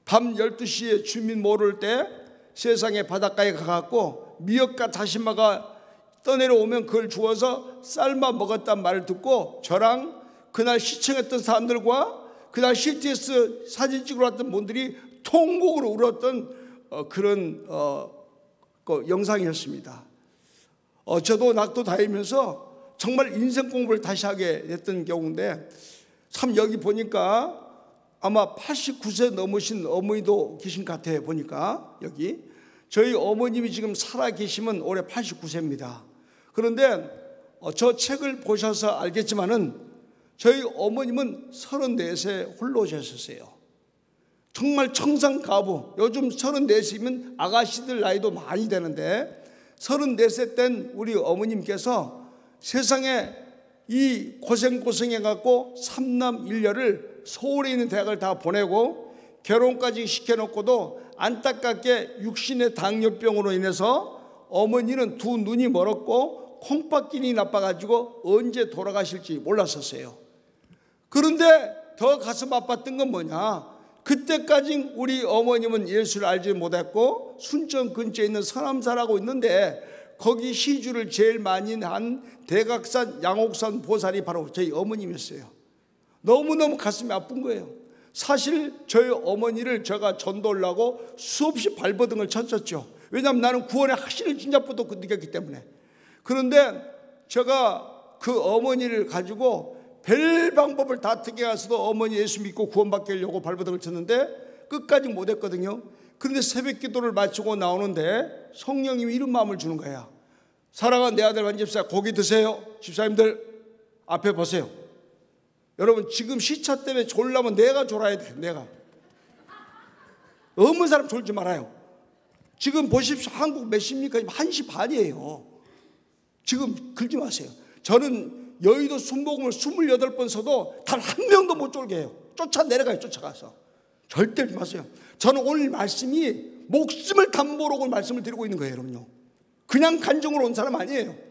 밤 12시에 주민 모를 때 세상에 바닷가에 가갖고 미역과 다시마가 떠내려오면 그걸 주워서 삶아 먹었단 말을 듣고, 저랑 그날 시청했던 사람들과 그날 CTS 사진 찍으러 왔던 분들이 통곡으로 울었던 그런 영상이었습니다. 저도 낙도 다니면서 정말 인생 공부를 다시 하게 됐던 경우인데, 참 여기 보니까 아마 89세 넘으신 어머니도 계신 것 같아요. 보니까 여기 저희 어머님이 지금 살아 계시면 올해 89세입니다. 그런데 저 책을 보셔서 알겠지만은 저희 어머님은 34세 홀로 계셨어요. 정말 청산가부. 요즘 34세면 아가씨들 나이도 많이 되는데 34세 땐 우리 어머님께서 세상에 이 고생해갖고 3남 1녀를 서울에 있는 대학을 다 보내고 결혼까지 시켜놓고도 안타깝게 육신의 당뇨병으로 인해서 어머니는 2 눈이 멀었고 콩팥기능이 나빠가지고 언제 돌아가실지 몰랐었어요. 그런데 더 가슴 아팠던 건 뭐냐, 그때까지 우리 어머님은 예수를 알지 못했고 순천 근처에 있는 서남사라고 있는데 거기 시주를 제일 많이 한 대각산 양옥산 보살이 바로 저희 어머님이었어요. 너무너무 가슴이 아픈 거예요. 사실 저희 어머니를 제가 전도하려고 수없이 발버둥을 쳤었죠. 왜냐하면 나는 구원의 확신을 진짜부터 느꼈기 때문에. 그런데 제가 그 어머니를 가지고 별 방법을 다 특이해서도 어머니 예수 믿고 구원받게 하려고 발버둥을 쳤는데 끝까지 못했거든요. 그런데 새벽 기도를 마치고 나오는데 성령님이 이런 마음을 주는 거야. 사랑하는 내 아들 반집사, 고기 드세요. 집사님들 앞에 보세요. 여러분 지금 시차 때문에 졸라면 내가 졸아야 돼. 내가 없는 사람 졸지 말아요. 지금 보십시오. 한국 몇 시입니까? 1시 반이에요. 지금 긁지 마세요. 저는 여의도 순복음을 28번 서도 단 한 명도 못 졸게 해요. 쫓아내려가요. 쫓아가서. 절대 하지 마세요. 저는 오늘 말씀이 목숨을 담보로 말씀을 드리고 있는 거예요. 여러분요. 그냥 간증으로 온 사람 아니에요.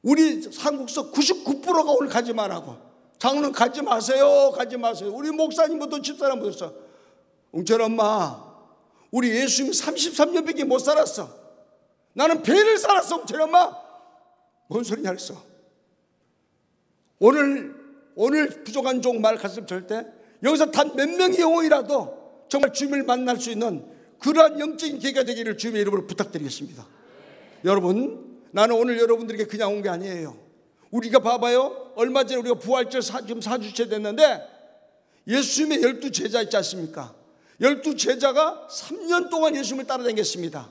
우리 한국서 99%가 오늘 가지 말라고. 장로는 가지 마세요. 가지 마세요. 우리 목사님부터 집사람부터 웅철 엄마, 우리 예수님 33년밖에 못 살았어. 나는 배를 살았어. 웅철 엄마. 뭔 소리냐 했어. 오늘 부족한 종 말 갔으면 절대 여기서 단 몇 명의 영혼이라도 정말 주님을 만날 수 있는 그러한 영적인 기회가 되기를 주님의 이름으로 부탁드리겠습니다. 여러분, 나는 오늘 여러분들에게 그냥 온 게 아니에요. 우리가 봐봐요. 얼마 전에 우리가 부활절 지금 4주째 됐는데 예수님의 12 제자 있지 않습니까? 12 제자가 3년 동안 예수님을 따라다녔습니다.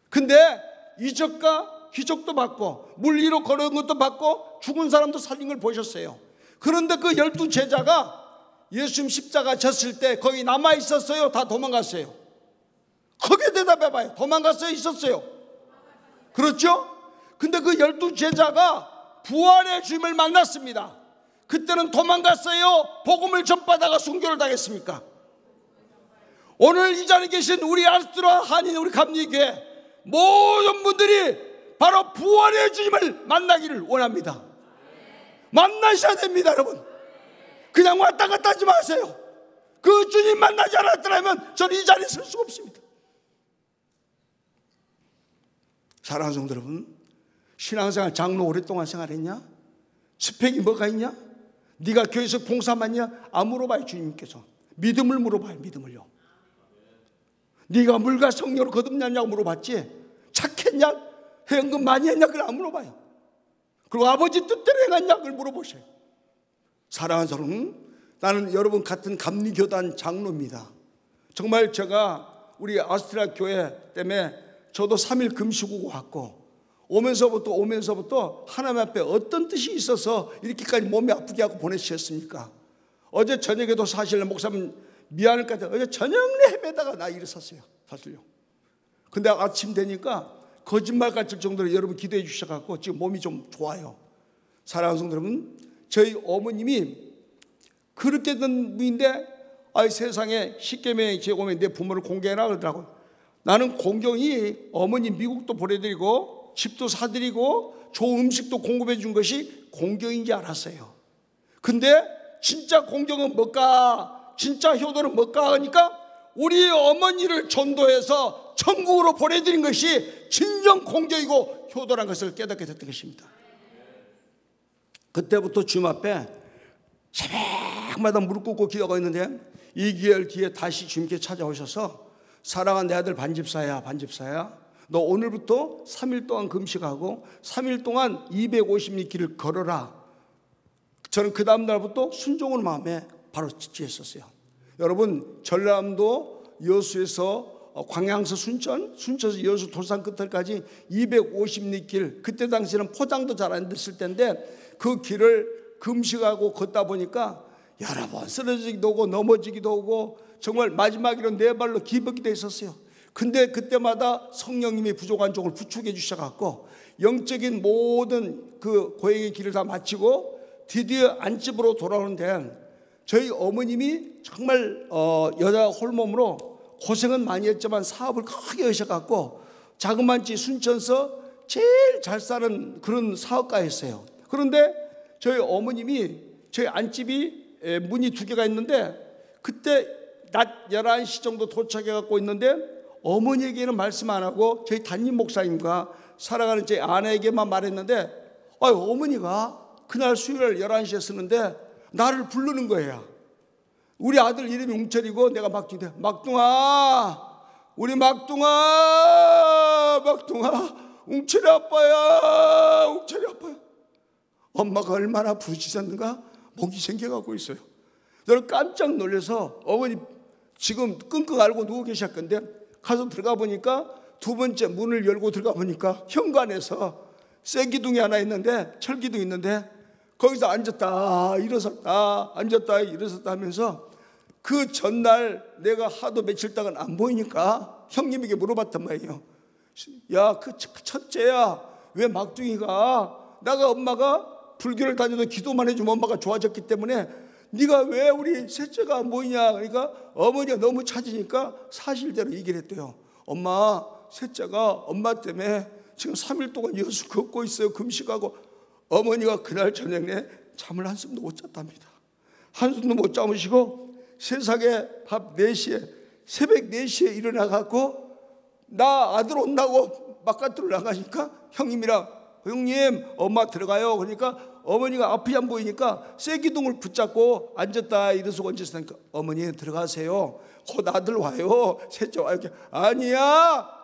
근데 이적과 기적도 받고 물 위로 걸어온 것도 받고 죽은 사람도 살린 걸 보셨어요. 그런데 그 12 제자가 예수님 십자가 졌을 때 거기 남아 있었어요? 다 도망갔어요? 거기에 대답해봐요. 도망갔어요? 있었어요? 그렇죠? 근데 그 12 제자가 부활의 주님을 만났습니다. 그때는 도망갔어요? 복음을 전파하다가 순교를 당했습니까? 오늘 이 자리에 계신 우리 아스트라 한인 우리 감리교회 모든 분들이 바로 부활의 주님을 만나기를 원합니다. 만나셔야 됩니다, 여러분. 그냥 왔다 갔다 하지 마세요. 그 주님 만나지 않았더라면 저는 이 자리에 설 수가 없습니다. 사랑하는 성도 여러분, 신앙생활 장로 오랫동안 생활했냐? 스펙이 뭐가 있냐? 네가 교회에서 봉사 많냐? 안 물어봐요. 주님께서 믿음을 물어봐요. 믿음을요. 네가 물과 성령으로 거듭났냐고 물어봤지, 착했냐? 회원금 많이 했냐? 그걸 안 물어봐요. 그리고 아버지 뜻대로 행했냐? 그걸 물어보세요. 사랑하는 사람은, 나는 여러분 같은 감리교단 장로입니다. 정말 제가 우리 아스트라 교회 때문에 저도 3일 금식하고 왔고, 오면서부터 하나님 앞에 어떤 뜻이 있어서 이렇게까지 몸이 아프게 하고 보내주셨습니까? 어제 저녁에도 사실 목사님 미안할 것 같아요. 어제 저녁 헤매다가 나 일어섰어요. 사실요. 근데 아침 되니까 거짓말 같을 정도로 여러분 기도해 주셔서 지금 몸이 좀 좋아요. 사랑하는 성도 여러분, 저희 어머님이 그렇게 된 분인데 세상에 십계명이 제공에 내 부모를 공경해라 그러더라고요. 나는 공경이 어머니 미국도 보내드리고 집도 사드리고 좋은 음식도 공급해 준 것이 공경인지 알았어요. 근데 진짜 공경은 뭘까? 진짜 효도는 뭘까? 하니까 우리 어머니를 전도해서 천국으로 보내드린 것이 진정 공경이고 효도라는 것을 깨닫게 됐던 것입니다. 그때부터 주님 앞에 새벽마다 무릎 꿇고 기도하고 있는데 2개월 뒤에 다시 주님께 찾아오셔서 사랑하는 내 아들 반집사야, 너 오늘부터 3일 동안 금식하고 3일 동안 250리길을 걸어라. 저는 그 다음 날부터 순종의 마음에 바로 지했었어요. 여러분, 전라남도 여수에서 광양서 순천에서 여수 도산 끝까지 250리길, 그때 당시에는 포장도 잘 안 됐을 때인데 그 길을 금식하고 걷다 보니까 여러 번 쓰러지기도 하고 넘어지기도 하고 정말 마지막으로 네 발로 기복이 돼 있었어요. 근데 그때마다 성령님이 부족한 종을 부축해 주셔갖고 영적인 모든 그 고행의 길을 다 마치고 드디어 안집으로 돌아오는데 저희 어머님이 정말 여자 홀몸으로 고생은 많이 했지만 사업을 크게 하셔갖고 자그마치 순천서 제일 잘 사는 그런 사업가였어요. 그런데 저희 어머님이 저희 안집이 문이 2개가 있는데 그때 낮 11시 정도 도착해갖고 있는데 어머니에게는 말씀 안 하고 저희 담임 목사님과 살아가는 제 아내에게만 말했는데 어머니가 그날 수요일 11시에 쓰는데 나를 부르는 거예요. 우리 아들 이름이 웅철이고 내가 막둥인데, 막둥아, 우리 막둥아, 웅철이 아빠야, 웅철이 아빠야. 엄마가 얼마나 부르짖었는가 목이 생겨가고 있어요. 저는 깜짝 놀라서 어머니 지금 끙끙 앓고 누워 계실 건데 가서 들어가 보니까 두 번째 문을 열고 들어가 보니까 현관에서 쇠기둥이 하나 있는데, 철기둥이 있는데 거기서 앉았다 일어섰다 앉았다 일어섰다 하면서 그 전날 내가 하도 며칠 동안 안 보이니까 형님에게 물어봤단 말이에요. 야, 그 첫째야, 왜 막둥이가, 나가 엄마가 불교를 다녀도 기도만 해주면 엄마가 좋아졌기 때문에 네가 왜 우리 셋째가 안 보이냐. 그러니까 어머니가 너무 찾으니까 사실대로 얘기를 했대요. 엄마, 셋째가 엄마 때문에 지금 3일 동안 여수 걷고 있어요. 금식하고. 어머니가 그날 저녁에 잠을 한숨도 못 잤답니다. 한숨도 못 잠으시고 세상에 밤 4시에 새벽 4시에 일어나갖고 나 아들 온다고 바깥으로 나가니까 형님이랑 형님 엄마 들어가요. 그러니까 어머니가 앞이 안 보이니까 쇠기둥을 붙잡고 앉았다 일어서고 앉았으니까 어머니 들어가세요. 곧 아들 와요. 셋째 와요. 아니야,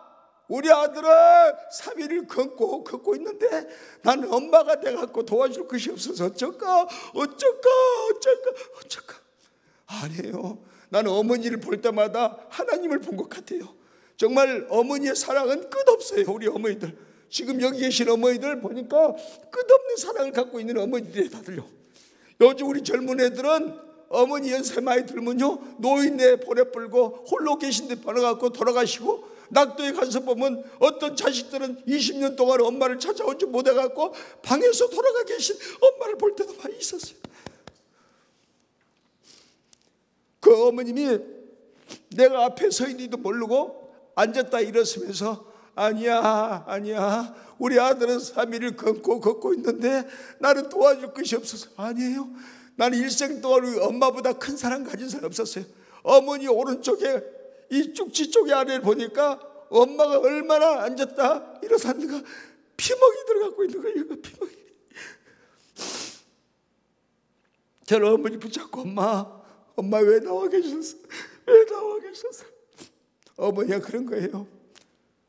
우리 아들은 3일을 걷고 있는데 나는 엄마가 돼갖고 도와줄 것이 없어서 어쩔까. 아니에요. 나는 어머니를 볼 때마다 하나님을 본 것 같아요. 정말 어머니의 사랑은 끝없어요. 우리 어머니들, 지금 여기 계신 어머니들 보니까 끝없는 사랑을 갖고 있는 어머니들이 다들요. 요즘 우리 젊은 애들은 어머니 연세 많이 들면요, 노인네 보내 불고 홀로 계신데 번어갖고 돌아가시고, 낙도에 가서 보면 어떤 자식들은 20년 동안 엄마를 찾아오지 못해갖고 방에서 돌아가 계신 엄마를 볼 때도 많이 있었어요. 그 어머님이 내가 앞에 서 있는지도 모르고 앉았다 일어서면서 아니야 우리 아들은 3일을 걷고 있는데 나는 도와줄 것이 없어서. 아니에요, 나는 일생 동안 우리 엄마보다 큰 사랑 가진 사람 없었어요. 어머니 오른쪽에 이 쪽지 쪽에 아래를 보니까 엄마가 얼마나 앉았다 일어섰는가 피멍이 들어가고 있는 거예요. 피멍이. 저는 어머니 붙잡고 엄마 왜 나와 계셨어? 왜 나와 계셨어? 어머니가 그런 거예요.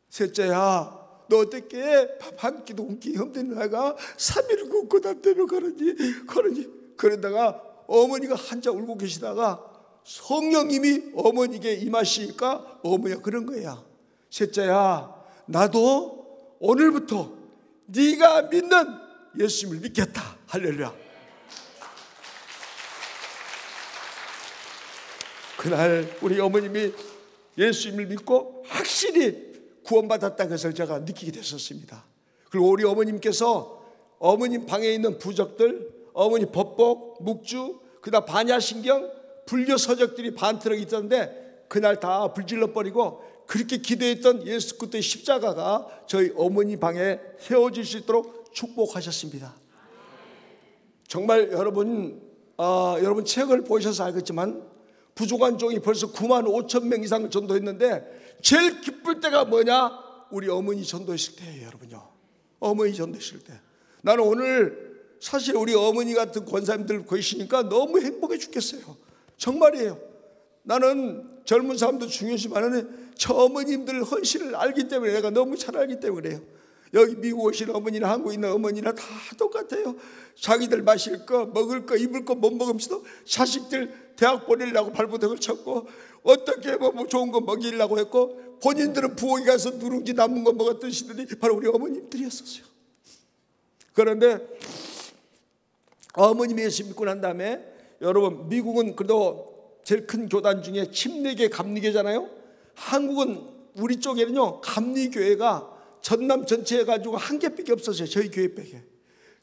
셋째야, 너 어떻게 밥 한 끼도 굶기 힘든 애가 3일을 굶고 남대로 그러니 그러다가 어머니가 한자 울고 계시다가 성령님이 어머니에게 임하시니까 어머니가 그런 거야. 셋째야, 나도 오늘부터 네가 믿는 예수님을 믿겠다. 할렐루야. 그날 우리 어머님이 예수님을 믿고 확실히 구원받았다는 것을 제가 느끼게 됐었습니다. 그리고 우리 어머님께서 어머님 방에 있는 부적들, 어머니 법복, 묵주, 그다음 반야신경, 불교 서적들이 반트럭 있었는데 그날 다 불질러 버리고 그렇게 기도했던 예수 그리스도의 십자가가 저희 어머니 방에 세워질 수 있도록 축복하셨습니다. 정말 여러분 책을 보셔서 알겠지만 부족한 종이 벌써 9만 5천 명 이상을 전도했는데 제일 기쁠 때가 뭐냐? 우리 어머니 전도했을 때예요, 여러분요. 어머니 전도했을 때. 나는 오늘 사실 우리 어머니 같은 권사님들 계시니까 너무 행복해 죽겠어요. 정말이에요. 나는 젊은 사람도 중요하지만 저 어머님들 헌신을 알기 때문에, 내가 너무 잘 알기 때문에 그래요. 여기 미국 오신 어머니나 한국에 있는 어머니나 다 똑같아요. 자기들 마실 거, 먹을 거, 입을 거 못 먹으면서도 자식들 대학 보내려고 발버둥을 쳤고, 어떻게 뭐 좋은 거 먹이려고 했고, 본인들은 부엌에 가서 누룽지 남은 거 먹었던 시들이 바로 우리 어머님들이었었어요. 그런데 어머님이 예수 믿고 난 다음에, 여러분 미국은 그래도 제일 큰 교단 중에 침례계 감리교잖아요. 한국은 우리 쪽에는요 감리교회가 전남 전체 해가지고 한 개밖에 없었어요. 저희 교회밖에.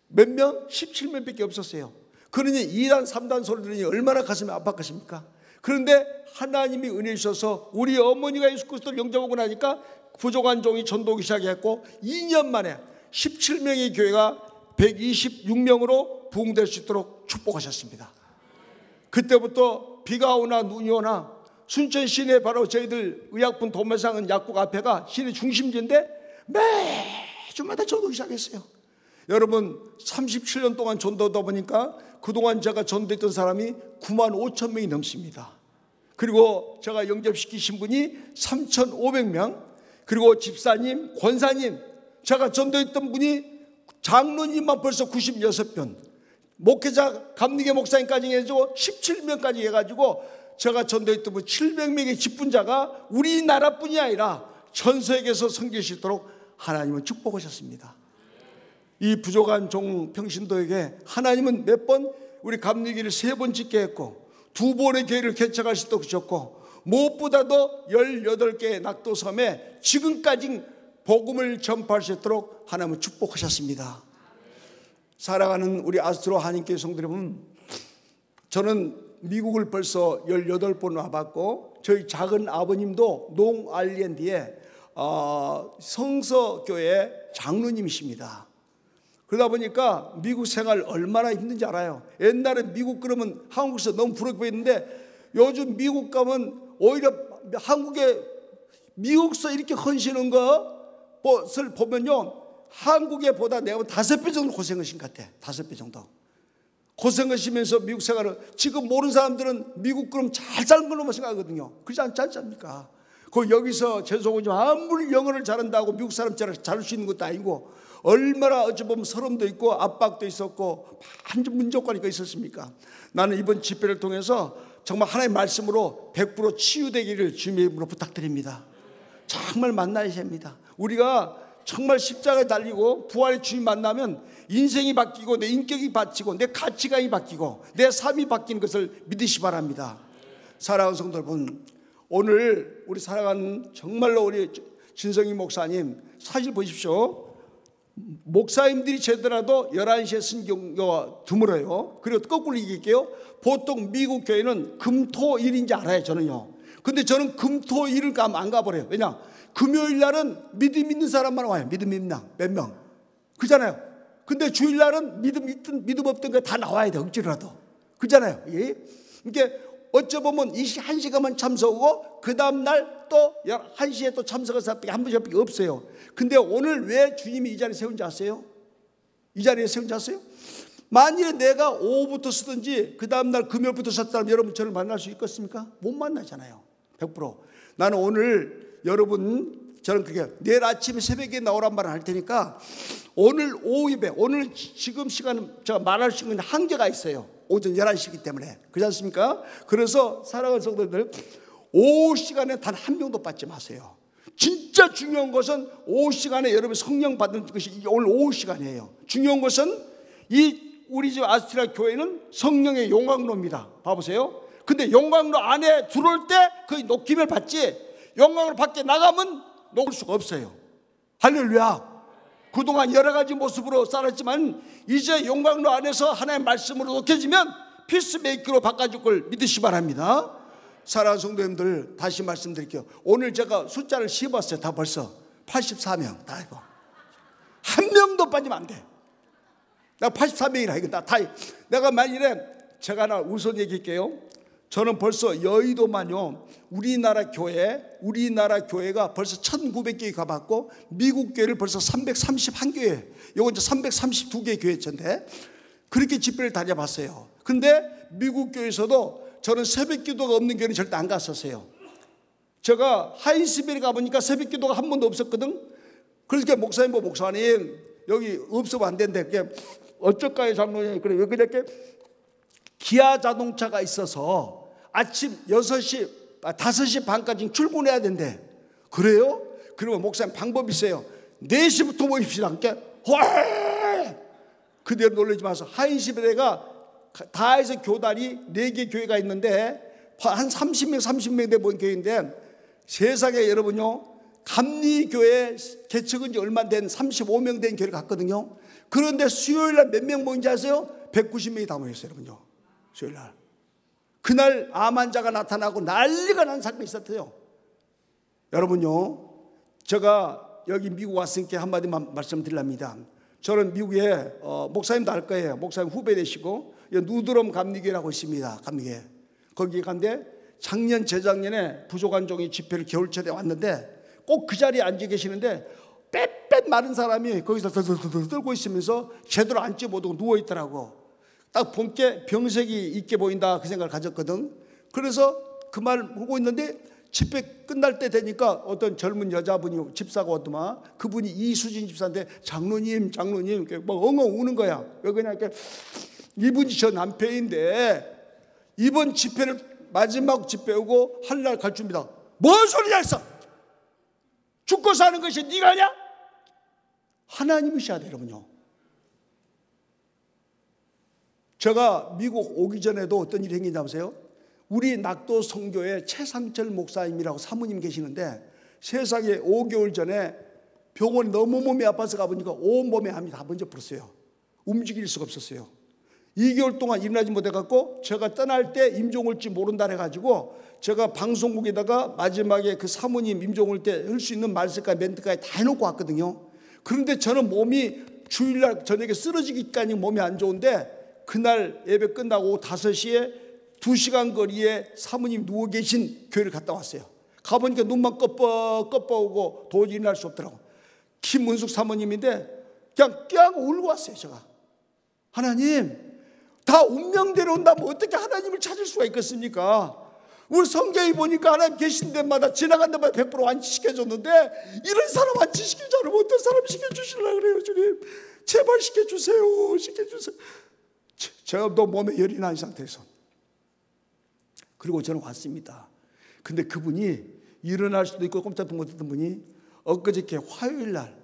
몇 명? 17명밖에 없었어요. 그러니 2단 3단 소리 들으니 얼마나 가슴이 아팠겠습니까? 그런데 하나님이 은혜 주셔서 우리 어머니가 예수 그리스도를 영접하고 나니까 부족한 종이 전도하기 시작했고 2년 만에 17명의 교회가 126명으로 부흥될 수 있도록 축복하셨습니다. 그때부터 비가 오나 눈이 오나 순천 시내 바로 저희들 의약품 도매상은 약국 앞에가 시내 중심지인데 매주마다 전도하기 시작했어요. 여러분 37년 동안 전도하다 보니까 그동안 제가 전도했던 사람이 9만 5천 명이 넘습니다. 그리고 제가 영접시키신 분이 3,500명, 그리고 집사님, 권사님, 제가 전도했던 분이 장로님만 벌써 96분, 목회자 감리계 목사님까지 해가지고 17명까지 해가지고 제가 전도했던 분 700명의 직분자가 우리나라뿐이 아니라 전 세계에서 섬길 수 있도록 하나님은 축복하셨습니다. 이 부족한 종 평신도에게 하나님은 몇 번 우리 감리기를 3번 짓게 했고 2번의 교회를 개척할 수 있도록 주셨고 무엇보다도 18개의 낙도섬에 지금까지 복음을 전파할 수 있도록 하나님은 축복하셨습니다. 사랑하는 우리 아스트로 한인교회 성도 여러분, 저는 미국을 벌써 18번 와봤고 저희 작은 아버님도 농아일랜드의 성서교회 장로님이십니다. 그러다 보니까 미국 생활 얼마나 힘든지 알아요. 옛날에 미국 그러면 한국에서 너무 부럽겠는데 요즘 미국 가면 오히려 한국에 미국서 이렇게 헌신한 것을 보면요 한국에 보다 내가 5배 정도 고생하신 것 같아. 5배 정도 고생하시면서 미국 생활을, 지금 모르는 사람들은 미국 그럼 잘 사는 걸로만 생각하거든요. 그렇지 않지 않습니까? 그 여기서 죄송하지만 아무리 영어를 잘한다고 미국 사람처럼 잘할 수 있는 것도 아니고 얼마나 어찌 보면 서름도 있고 압박도 있었고 완전 문제관리가 있었습니까? 나는 이번 집회를 통해서 정말 하나님의 말씀으로 100% 치유되기를 주님의 이름으로 부탁드립니다. 정말 만나야 됩니다. 우리가 정말 십자가에 달리고 부활의 주님 만나면 인생이 바뀌고 내 인격이 바뀌고 내 가치관이 바뀌고 내 삶이 바뀌는 것을 믿으시 바랍니다. 사랑하는 성도 여러분, 오늘 우리 사랑하는 정말로 우리 진성희 목사님 사실 보십시오. 목사님들이 재더라도 11시에 순경가 드물어요. 그리고 거꾸로 얘기할게요. 보통 미국 교회는 금토일인지 알아요, 저는요. 근데 저는 금토일을 안 가버려요. 왜냐? 금요일 날은 믿음 있는 사람만 와요. 믿음 있는 몇 명. 그잖아요. 근데 주일 날은 믿음 있든 믿음 없든 거 다 나와야 돼, 억지로라도. 그잖아요. 예? 그러니까 어쩌보면 1시간만 참석하고 그 다음날 또 1시에 또 참석한 사람이 한 번씩 없어요. 근데 오늘 왜 주님이 이 자리에 세운지 아세요? 이 자리에 세운지 아세요? 만일에 내가 오후부터 쓰든지 그 다음날 금요일부터 썼다면 여러분 저를 만날 수 있겠습니까? 못 만나잖아요. 100%. 나는 오늘 여러분 저는 그게 내일 아침에 새벽에 나오란 말을 할 테니까 오늘 오후 예배, 오늘 지금 시간은 제가 말할 수 있는 한계가 있어요. 오전 11시이기 때문에. 그렇지 않습니까? 그래서 사랑하는 성도들, 오후 시간에 단 한 명도 빠지 마세요. 진짜 중요한 것은 오후 시간에 여러분 성령 받는 것이 오늘 오후 시간이에요. 중요한 것은 이 우리 집 아스트라 교회는 성령의 용광로입니다. 봐보세요. 근데 용광로 안에 들어올 때 그 녹힘을 받지 용광로 밖에 나가면 녹을 수가 없어요. 할렐루야. 그동안 여러 가지 모습으로 살았지만 이제 용광로 안에서 하나님의 말씀으로 녹여지면 피스메이커로 바꿔줄 걸 믿으시 바랍니다. 사랑하는 성도님들, 다시 말씀드릴게요. 오늘 제가 숫자를 씹었어요. 다 벌써 84명 다 이거 한 명도 빠지면 안 돼. 나 84명이라 이거 다 내가 만일에 제가 하나 우선 얘기할게요. 저는 벌써 여의도만요, 우리나라 교회가 벌써 1900개 가봤고 미국 교회를 벌써 331교회, 요건 이제 332개 교회인데 그렇게 집회를 다녀봤어요. 근데 미국 교회에서도 저는 새벽 기도가 없는 교회는 절대 안 갔었어요. 제가 하인스빌에 가보니까 새벽 기도가 한 번도 없었거든. 그러니까 목사님 여기 없으면 안 된대. 어쩔까요 장로님? 그래, 왜 그렇게 기아 자동차가 있어서 아침 5시 반까지 출근해야 된대. 그래요? 그러면 목사님 방법이 있어요. 4시부터 모입시다. 그러니까 그대로 놀라지 마세요. 하인시베레가 다 해서 교단이 4개 교회가 있는데 한 30명 돼 모인 교회인데 세상에 여러분요, 감리교회 개척은 지 얼마 된 35명 된 교회를 갔거든요. 그런데 수요일날 몇 명 모인지 아세요? 190명이 다 모였어요. 여러분요. 수요일날 그날 암 환자가 나타나고 난리가 난 사건이 있었어요. 여러분요, 제가 여기 미국 왔으니까 한마디만 말씀드리랍니다. 저는 미국에 목사님도 알 거예요. 목사님 후배 되시고 누드럼 감리교회라고 있습니다. 감리교회 거기 간데 작년 재작년에 부족한종이 집회를 겨울철에 왔는데 꼭 그 자리에 앉아 계시는데 빽빽 마른 사람이 거기서 떨고 있으면서 제대로 앉지 못하고 누워있더라고. 딱 본게 병색이 있게 보인다 그 생각을 가졌거든. 그래서 그 말을 하고 있는데 집회 끝날 때 되니까 어떤 젊은 여자분이 집사가 왔더만. 그분이 이수진 집사인데 장로님 이렇게 막 엉엉 우는 거야. 왜 그냥 이렇게 이분이 저 남편인데 이번 집회를 마지막 집회오고 할 날 갈 줍니다. 뭔 소리야 했어? 죽고 사는 것이 네가 하냐? 하나님이셔야 돼 여러분요. 제가 미국 오기 전에도 어떤 일이 생긴지 아세요? 우리 낙도 성교회 최상철 목사님이라고 사모님 계시는데 세상에 5개월 전에 병원에 너무 몸이 아파서 가보니까 온몸에 암이 다 번져 버렸어요. 움직일 수가 없었어요. 2개월 동안 일어나지 못해갖고 제가 떠날 때 임종 올지 모른다 해가지고 제가 방송국에다가 마지막에 그 사모님 임종 올 때 할 수 있는 말씀까지 멘트까지 다 해놓고 왔거든요. 그런데 저는 몸이 주일날 저녁에 쓰러지기까지 몸이 안 좋은데 그날 예배 끝나고 5시에 2시간 거리에 사모님 누워 계신 교회를 갔다 왔어요. 가보니까 눈만 껍벅오고 도저히 일어날 수 없더라고. 김문숙 사모님인데 그냥 껴안고 울고 왔어요. 제가 하나님 다 운명대로 온다면 어떻게 하나님을 찾을 수가 있겠습니까? 우리 성경에 보니까 하나님 계신 데마다 지나간 데마다 100% 완치시켜줬는데 이런 사람 완치시키지 않으면 어떤 사람 시켜주시려고 그래요. 주님 제발 시켜주세요. 제가 너 몸에 열이 난 상태에서 그리고 저는 왔습니다. 근데 그분이 일어날 수도 있고 꼼짝도 못했던 분이 엊그저께 화요일 날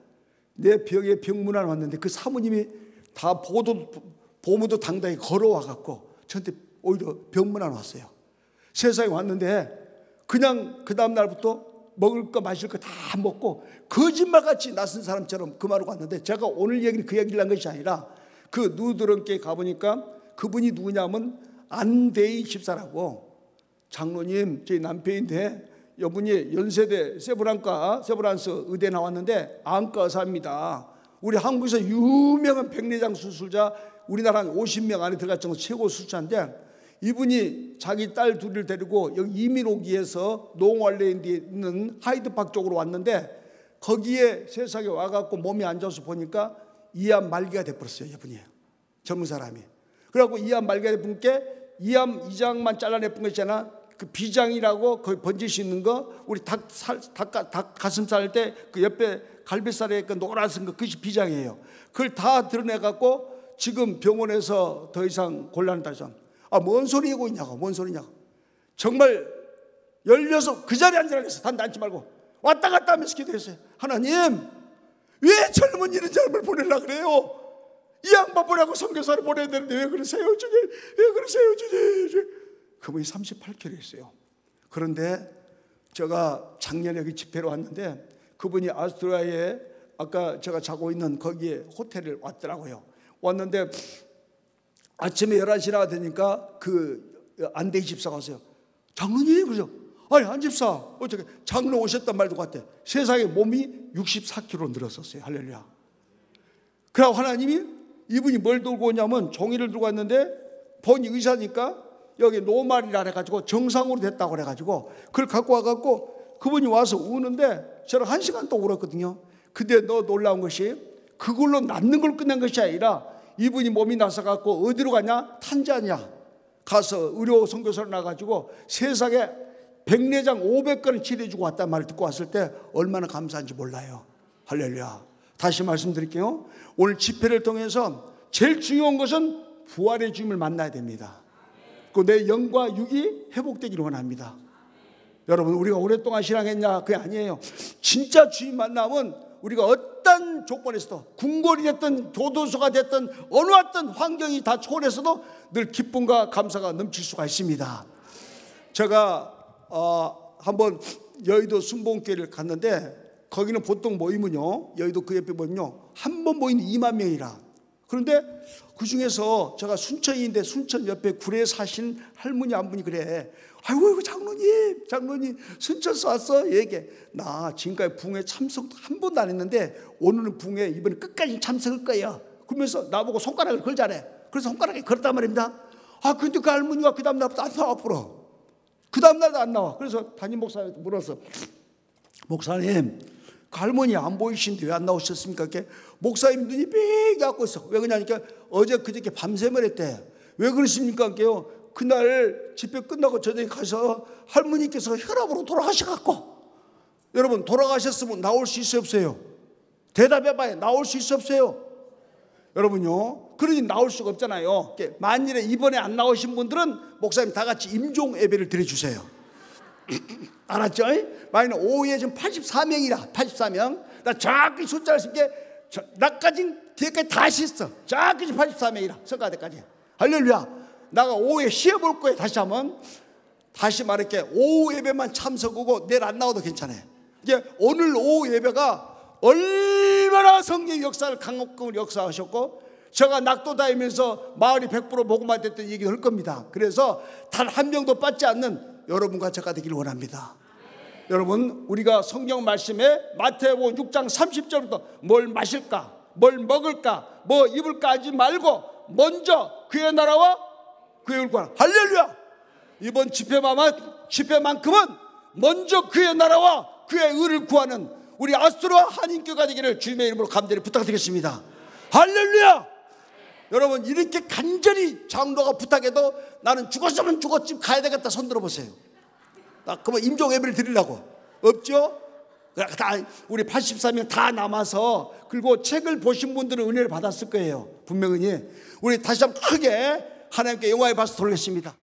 내 벽에 병문안 왔는데 그 사모님이 다 보무도 당당히 걸어와 갖고 저한테 오히려 병문안 왔어요. 세상에 왔는데 그냥 그 다음 날부터 먹을 거 마실 거 다 먹고 거짓말같이 낯선 사람처럼 그 말하고 왔는데, 제가 오늘 얘기는 그 얘기를 한 것이 아니라 그 누드런께 가보니까 그분이 누구냐면 안대희 집사라고, 장로님 저희 남편인데 이분이 연세대 세브란스 의대 나왔는데 안과 의사입니다. 우리 한국에서 유명한 백내장 수술자, 우리나라 한 50명 안에 들어갈 정도 최고 수술자인데, 이분이 자기 딸 둘을 데리고 여기 이민 오기 위해서 농월레인디에 있는 하이드파크 쪽으로 왔는데, 거기에 세상에 와갖고 몸이 안 좋아서 보니까 이암 말기가 돼버렸어요. 이분이 젊은 사람이. 그래갖고 이암 말기가 돼본 게 이암 이장만 잘라내본 거 있잖아. 그 비장이라고 거기 번질 수 있는 거, 우리 닭 가슴살 할 때 그 옆에 갈비살에 그 노란색 거, 그것이 비장이에요. 그걸 다 드러내갖고 지금 병원에서 더 이상 곤란하다. 뭔 소리 하고 있냐고, 뭔 소리냐고. 정말 16 그 자리에 앉으라 그랬어. 단데 앉지 말고 왔다 갔다 하면서 기도했어요. 하나님, 왜 젊은 이런 사람을 보내려고 그래요? 이 양반 보내고 선교사를 보내야 되는데 왜 그러세요 주님, 왜 그러세요 주님. 그분이 38kg였어요. 그런데 제가 작년에 여기 집회로 왔는데 그분이 아스트리아에 아까 제가 자고 있는 거기에 호텔을 왔더라고요. 왔는데 아침에 11시나 되니까 그 안대희 집사가 왔어요. 장로님, 그러죠. 아니 안 집사, 어떻게 장로 오셨단 말도 같아. 세상에 몸이 64kg 늘었었어요. 할렐루야. 그러고 하나님이, 이분이 뭘 들고 오냐면 종이를 들고 왔는데, 본이 의사니까 여기 노말이라 해가지고 정상으로 됐다고 그래가지고 그걸 갖고 와갖고 그분이 와서 우는데 저는 1시간 또 울었거든요. 근데 너 놀라운 것이 그걸로 낫는 걸 끝난 것이 아니라 이분이 몸이 나서갖고 어디로 가냐? 탄자냐 가서 의료 선교사로 나가지고 세상에 백내장 500건을 치료해주고 왔단 말을 듣고 왔을 때 얼마나 감사한지 몰라요. 할렐루야. 다시 말씀드릴게요. 오늘 집회를 통해서 제일 중요한 것은 부활의 주님을 만나야 됩니다. 그 내 영과 육이 회복되기를 원합니다. 여러분, 우리가 오랫동안 신앙했냐? 그게 아니에요. 진짜 주님 만나면 우리가 어떤 조건에서도, 궁궐이 됐든 교도소가 됐든 어느 어떤 환경이 다 초월해서도 늘 기쁨과 감사가 넘칠 수가 있습니다. 제가 한번 여의도 순복음교회를 갔는데 거기는 보통 모이면요, 여의도 그 옆에 보면요, 한 번 모이는 2만 명이라. 그런데 그 중에서 제가 순천인데 순천 옆에 굴에 사신 할머니 한 분이 그래. 아이고 장로님 순천서 왔어? 얘기해. 나 지금까지 붕에 참석도 한 번도 안 했는데 오늘은 붕에 이번에 끝까지 참석할 거야. 그러면서 나보고 손가락을 걸자래. 그래서 손가락에 걸었단 말입니다. 근데 그 할머니가 그 다음 날부터 안 나와 앞으로. 그 다음 날도 안 나와. 그래서 담임 목사한테 물었어. 목사님, 그 할머니 안 보이신데 왜 안 나오셨습니까? 이렇게 목사님 눈이 삐 갖고 있어. 왜 그러냐니까 어제 그저께 밤샘을 했대. 왜 그러십니까? 할게요. 그날 집회 끝나고 저녁에 가서 할머니께서 혈압으로 돌아가셔갖고. 여러분, 돌아가셨으면 나올 수 있어요 없어요? 대답해봐요. 나올 수 있어요 없어요? 여러분요, 그러니 나올 수가 없잖아요. 만일에 이번에 안 나오신 분들은 목사님 다 같이 임종 예배를 드려주세요. 알았죠? 만일 오후에 지금 84명이라 84명. 나 정확히 숫자를 쓸게. 나까지 뒤에까지 다 씻어. 정확히 84명이라 성가대까지. 할렐루야. 나가 오후에 쉬어볼 거예요. 다시 한번. 다시 말할게. 오후 예배만 참석하고 내일 안 나와도 괜찮아요. 이제 오늘 오후 예배가 얼마나 성령의 역사를 강력을 역사하셨고, 제가 낙도 다니면서 마을이 100% 복음화 됐던 얘기를 할 겁니다. 그래서 단 한 명도 빠지지 않는 여러분과 제가 되기를 원합니다. 여러분, 우리가 성경 말씀에 마태복음 6장 30절부터 뭘 마실까, 뭘 먹을까, 뭐 입을까 하지 말고 먼저 그의 나라와 그의 의를 구하라. 할렐루야. 이번 집회만큼은 먼저 그의 나라와 그의 의를 구하는 우리 아스트로아 한인교회가 되기를 주님의 이름으로 감사히 부탁드리겠습니다. 할렐루야. 여러분, 이렇게 간절히 장로가 부탁해도 나는 죽었으면 죽었지 가야 되겠다 손 들어보세요. 그러면 임종 예배를 드리려고. 없죠? 우리 84명 다 남아서, 그리고 책을 보신 분들은 은혜를 받았을 거예요. 분명히. 우리 다시 한번 크게 하나님께 영광의 박수 돌리겠습니다.